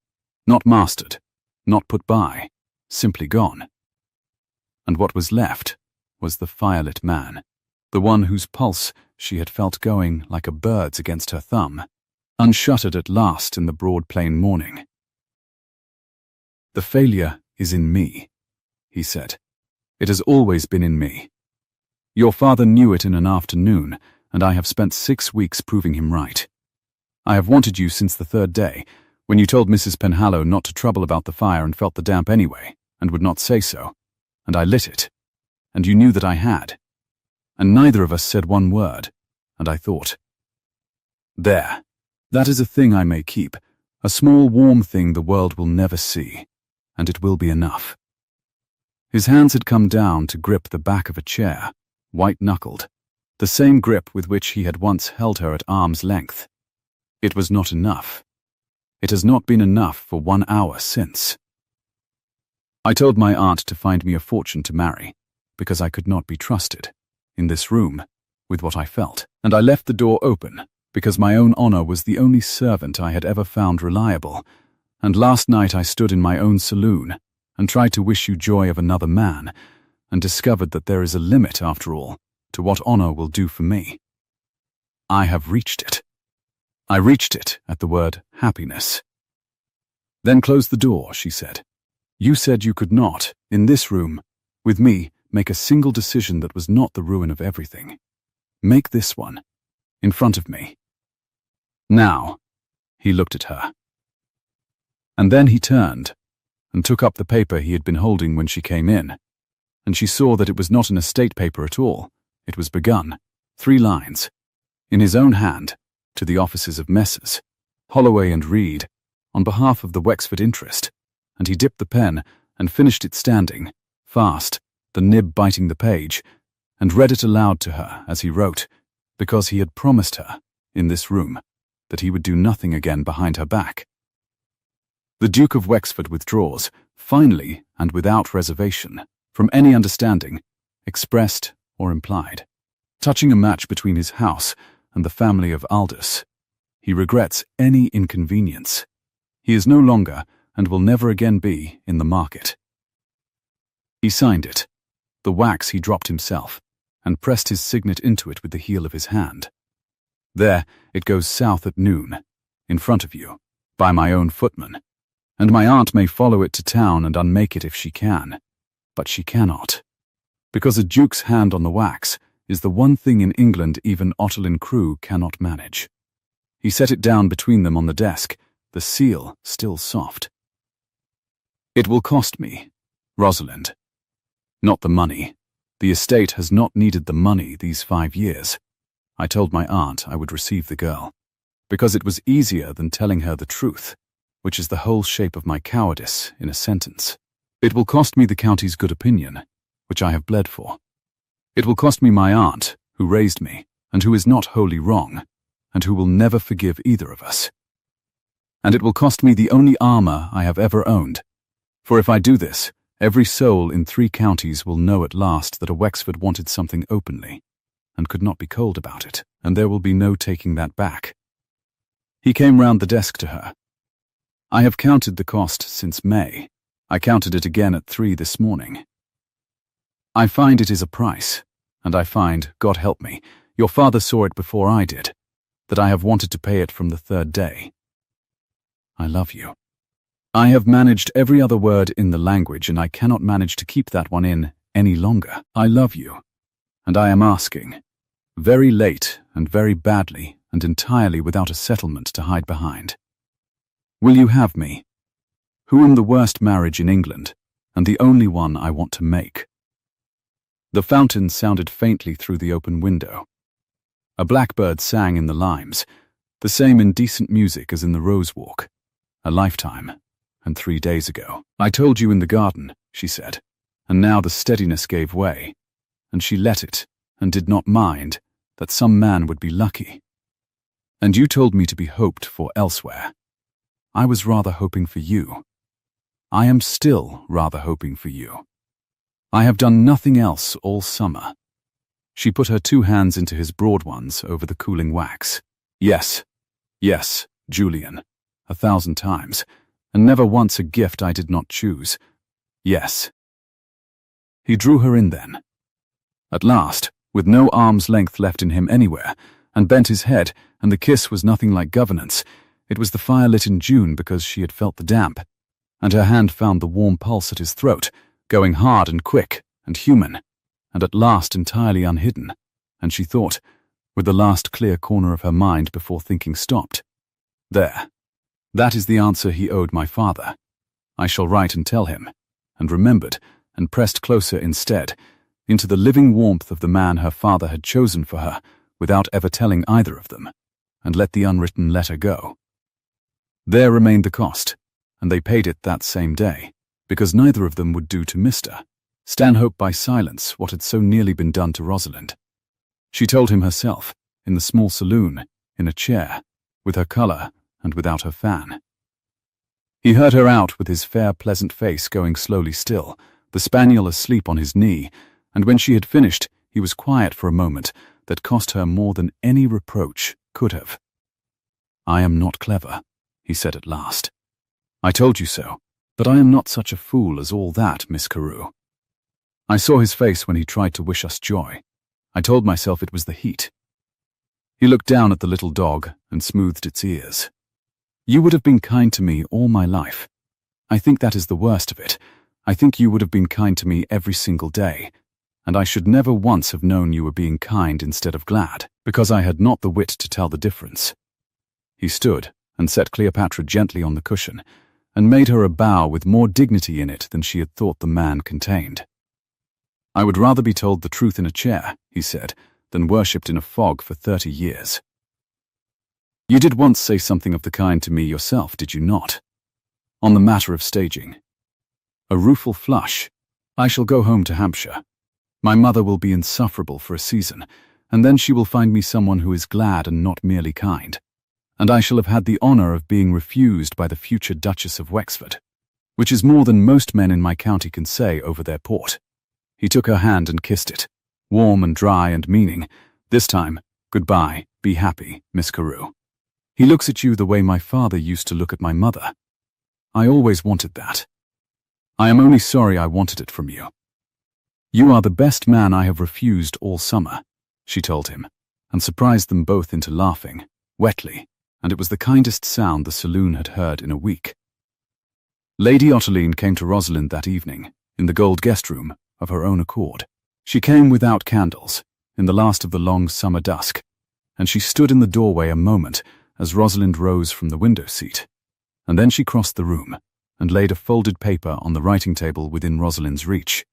S1: Not mastered, not put by, simply gone. And what was left was the firelit man, the one whose pulse she had felt going like a bird's against her thumb, unshuttered at last in the broad plain morning. The failure is in me, he said. It has always been in me. Your father knew it in an afternoon, and I have spent 6 weeks proving him right. I have wanted you since the 3rd day, when you told Mrs. Penhallow not to trouble about the fire and felt the damp anyway, and would not say so, and I lit it, and you knew that I had. And neither of us said one word, and I thought, there, that is a thing I may keep, a small warm thing the world will never see, and it will be enough. His hands had come down to grip the back of a chair, white-knuckled, the same grip with which he had once held her at arm's length. It was not enough. It has not been enough for 1 hour since. I told my aunt to find me a fortune to marry, because I could not be trusted, in this room, with what I felt, and I left the door open, because my own honor was the only servant I had ever found reliable, and last night I stood in my own saloon, and tried to wish you joy of another man, and discovered that there is a limit, after all, to what honor will do for me. I have reached it. I reached it at the word happiness. Then close the door, she said. You said you could not, in this room, with me, make a single decision that was not the ruin of everything. Make this one, in front of me. Now, he looked at her. And then he turned and took up the paper he had been holding when she came in, and she saw that it was not an estate paper at all. It was begun, 3 lines, in his own hand, to the offices of Messrs. Holloway and Reed, on behalf of the Wexford interest, and he dipped the pen and finished it standing, fast, the nib biting the page, and read it aloud to her as he wrote, because he had promised her, in this room, that he would do nothing again behind her back. The Duke of Wexford withdraws, finally and without reservation, from any understanding, expressed or implied, touching a match between his house and the family of Aldous. He regrets any inconvenience. He is no longer, and will never again be, in the market. He signed it. The wax he dropped himself, and pressed his signet into it with the heel of his hand. There, it goes south at noon, in front of you, by my own footman, and my aunt may follow it to town and unmake it if she can, but she cannot, because a duke's hand on the wax is the one thing in England even Ottoline Crewe cannot manage. He set it down between them on the desk, the seal still soft. It will cost me, Rosalind. Not the money. The estate has not needed the money these 5 years. I told my aunt I would receive the girl, because it was easier than telling her the truth, which is the whole shape of my cowardice in a sentence. It will cost me the county's good opinion, which I have bled for. It will cost me my aunt, who raised me, and who is not wholly wrong, and who will never forgive either of us. And it will cost me the only armor I have ever owned, for if I do this, every soul in 3 counties will know at last that a Wexford wanted something openly, and could not be cold about it, and there will be no taking that back. He came round the desk to her. I have counted the cost since May. I counted it again at 3 this morning. I find it is a price, and I find, God help me, your father saw it before I did, that I have wanted to pay it from the 3rd day. I love you. I have managed every other word in the language, and I cannot manage to keep that one in any longer. I love you, and I am asking, very late and very badly and entirely without a settlement to hide behind. Will you have me, who am the worst marriage in England, and the only one I want to make? The fountain sounded faintly through the open window. A blackbird sang in the limes, the same indecent music as in the rose walk, a lifetime, and 3 days ago. I told you in the garden, she said, and now the steadiness gave way, and she let it, and did not mind, that some man would be lucky. And you told me to be hoped for elsewhere. I was rather hoping for you. I am still rather hoping for you. I have done nothing else all summer. She put her 2 hands into his broad ones over the cooling wax. Yes, yes, Julian, 1,000 times, and never once a gift I did not choose. Yes. He drew her in then. At last, with no arm's length left in him anywhere, and bent his head, and the kiss was nothing like governance. It was the fire lit in June because she had felt the damp, and her hand found the warm pulse at his throat, going hard and quick and human, and at last entirely unhidden, and she thought, with the last clear corner of her mind before thinking stopped, there, that is the answer he owed my father. I shall write and tell him, and remembered, and pressed closer instead, into the living warmth of the man her father had chosen for her, without ever telling either of them, and let the unwritten letter go. There remained the cost, and they paid it that same day, because neither of them would do to Mr. Stanhope by silence what had so nearly been done to Rosalind. She told him herself, in the small saloon, in a chair, with her colour and without her fan. He heard her out with his fair, pleasant face going slowly still, the spaniel asleep on his knee, and when she had finished, he was quiet for a moment that cost her more than any reproach could have. I am not clever, he said at last. I told you so, but I am not such a fool as all that, Miss Carew. I saw his face when he tried to wish us joy. I told myself it was the heat. He looked down at the little dog and smoothed its ears. You would have been kind to me all my life, I think that is the worst of it. I think you would have been kind to me every single day, and I should never once have known you were being kind instead of glad, because I had not the wit to tell the difference." He stood and set Cleopatra gently on the cushion, and made her a bow with more dignity in it than she had thought the man contained. "I would rather be told the truth in a chair," he said, "than worshipped in a fog for 30 years. You did once say something of the kind to me yourself, did you not? On the matter of staging." A rueful flush. "I shall go home to Hampshire. My mother will be insufferable for a season, and then she will find me someone who is glad and not merely kind. And I shall have had the honour of being refused by the future Duchess of Wexford, which is more than most men in my county can say over their port." He took her hand and kissed it, warm and dry and meaning. "This time, goodbye, be happy, Miss Carew. He looks at you the way my father used to look at my mother. I always wanted that. I am only sorry I wanted it from you." "You are the best man I have refused all summer," she told him, and surprised them both into laughing, wetly, and it was the kindest sound the saloon had heard in a week. Lady Ottoline came to Rosalind that evening, in the gold guest room, of her own accord. She came without candles, in the last of the long summer dusk, and she stood in the doorway a moment as Rosalind rose from the window seat, and then she crossed the room and laid a folded paper on the writing table within Rosalind's reach,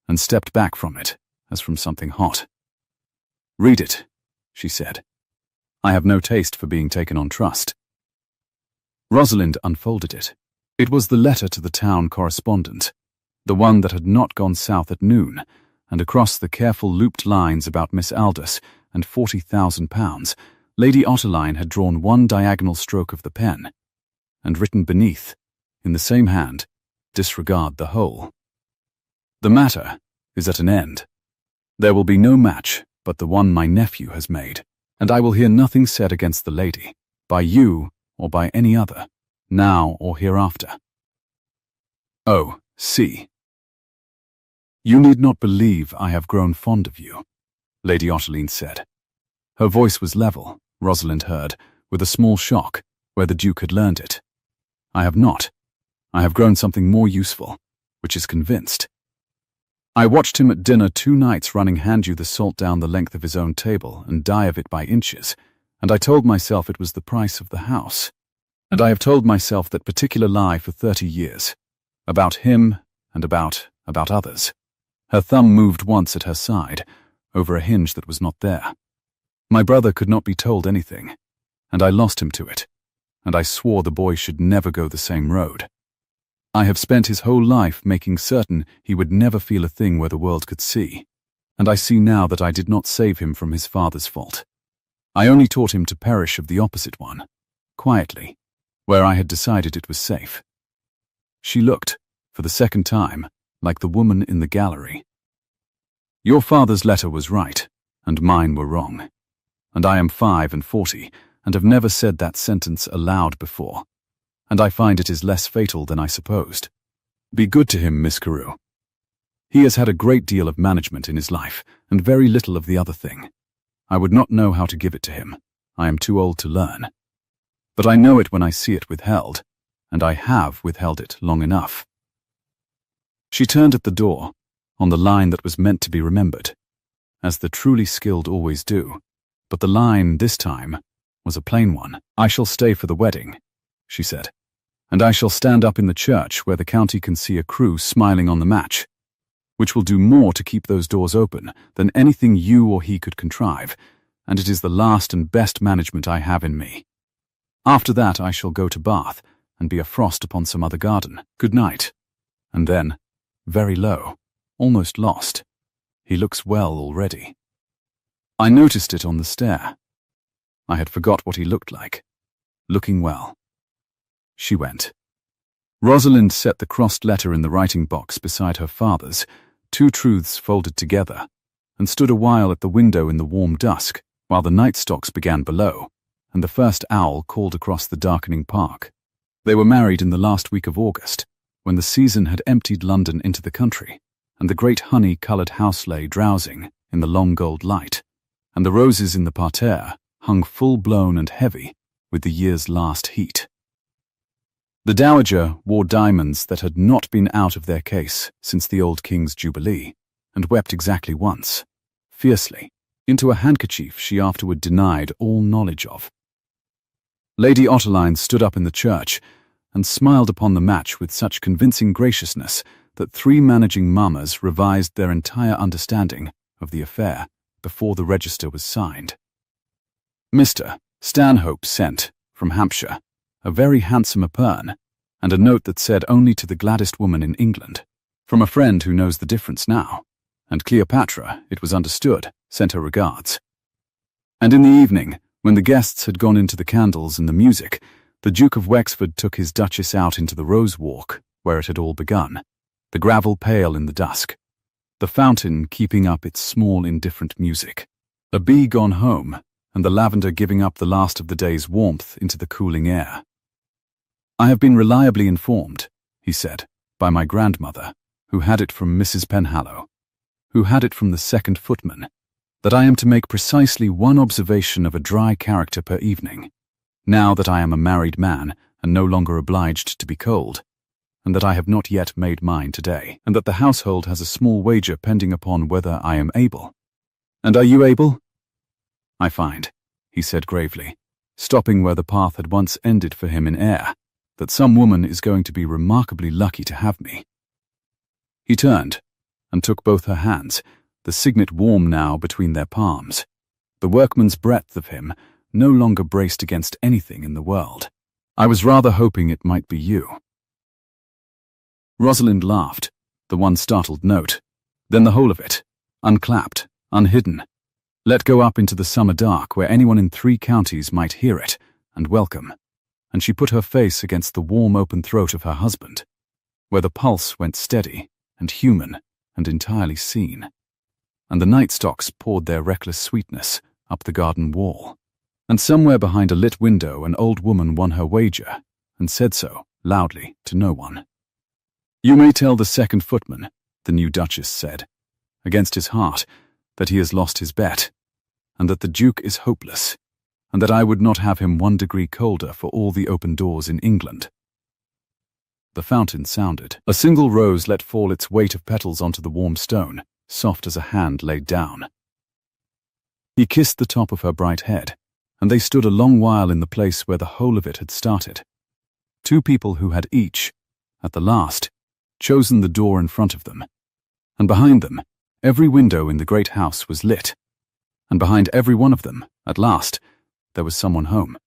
S1: and stepped back from it as from something hot. "Read it," she said. "I have no taste for being taken on trust." Rosalind unfolded it. It was the letter to the town correspondent, the one that had not gone south at noon, and across the careful looped lines about Miss Aldous and £40,000, Lady Ottoline had drawn one diagonal stroke of the pen, and written beneath, in the same hand, "Disregard the whole. The matter is at an end. There will be no match but the one my nephew has made, and I will hear nothing said against the lady, by you or by any other, now or hereafter. Oh, see. You need not believe I have grown fond of you," Lady Ottoline said. Her voice was level, Rosalind heard, with a small shock, where the Duke had learned it. "I have not. I have grown something more useful, which is convinced. I watched him at dinner 2 nights running hand you the salt down the length of his own table and die of it by inches, and I told myself it was the price of the house. And I have told myself that particular lie for 30 years, about him and about others." Her thumb moved once at her side, over a hinge that was not there. "My brother could not be told anything, and I lost him to it, and I swore the boy should never go the same road. I have spent his whole life making certain he would never feel a thing where the world could see, and I see now that I did not save him from his father's fault. I only taught him to perish of the opposite one, quietly, where I had decided it was safe." She looked, for the second time, like the woman in the gallery. "Your father's letter was right, and mine were wrong. And I am 45, and have never said that sentence aloud before, and I find it is less fatal than I supposed. Be good to him, Miss Carew. He has had a great deal of management in his life, and very little of the other thing. I would not know how to give it to him. I am too old to learn. But I know it when I see it withheld, and I have withheld it long enough." She turned at the door, on the line that was meant to be remembered, as the truly skilled always do, but the line, this time, was a plain one. "I shall stay for the wedding," she said, "and I shall stand up in the church where the county can see a crew smiling on the match, which will do more to keep those doors open than anything you or he could contrive, and it is the last and best management I have in me. After that I shall go to Bath, and be a frost upon some other garden. Good night." And then, very low, almost lost, "He looks well already. I noticed it on the stair. I had forgot what he looked like. Looking well." She went. Rosalind set the crossed letter in the writing box beside her father's, 2 truths folded together, and stood a while at the window in the warm dusk, while the night stalks began below, and the first owl called across the darkening park. They were married in the last week of August, when the season had emptied London into the country, and the great honey-coloured house lay drowsing in the long gold light, and the roses in the parterre hung full-blown and heavy with the year's last heat. The dowager wore diamonds that had not been out of their case since the old king's jubilee, and wept exactly once, fiercely, into a handkerchief she afterward denied all knowledge of. Lady Otterline stood up in the church and smiled upon the match with such convincing graciousness that 3 managing mammas revised their entire understanding of the affair before the register was signed. Mr. Stanhope sent, from Hampshire, a very handsome epergne, and a note that said only to the gladdest woman in England, from a friend who knows the difference now, and Cleopatra, it was understood, sent her regards. And in the evening, when the guests had gone into the candles and the music, the Duke of Wexford took his Duchess out into the Rose Walk, where it had all begun, the gravel pale in the dusk, the fountain keeping up its small indifferent music, a bee gone home, and the lavender giving up the last of the day's warmth into the cooling air. "I have been reliably informed," he said, "by my grandmother, who had it from Mrs. Penhallow, who had it from the second footman, that I am to make precisely 1 observation of a dry character per evening, now that I am a married man and no longer obliged to be cold, and that I have not yet made mine today, and that the household has a small wager pending upon whether I am able. And are you able? I find," he said gravely, stopping where the path had once ended for him in air, "that some woman is going to be remarkably lucky to have me." He turned and took both her hands, the signet warm now between their palms, the workman's breadth of him no longer braced against anything in the world. "I was rather hoping it might be you." Rosalind laughed, the one startled note, then the whole of it, unclapped, unhidden, let go up into the summer dark where anyone in 3 counties might hear it and welcome, and she put her face against the warm open throat of her husband, where the pulse went steady and human and entirely seen, and the night stocks poured their reckless sweetness up the garden wall, and somewhere behind a lit window an old woman won her wager and said so, loudly, to no one. "You may tell the second footman," the new Duchess said, against his heart, that he has lost his bet, and that the Duke is hopeless, and that I would not have him 1 degree colder for all the open doors in England." The fountain sounded. A single rose let fall its weight of petals onto the warm stone, soft as a hand laid down. He kissed the top of her bright head, and they stood a long while in the place where the whole of it had started. 2 people who had each, at the last, chosen the door in front of them, and behind them, every window in the great house was lit, and behind every one of them, at last, there was someone home.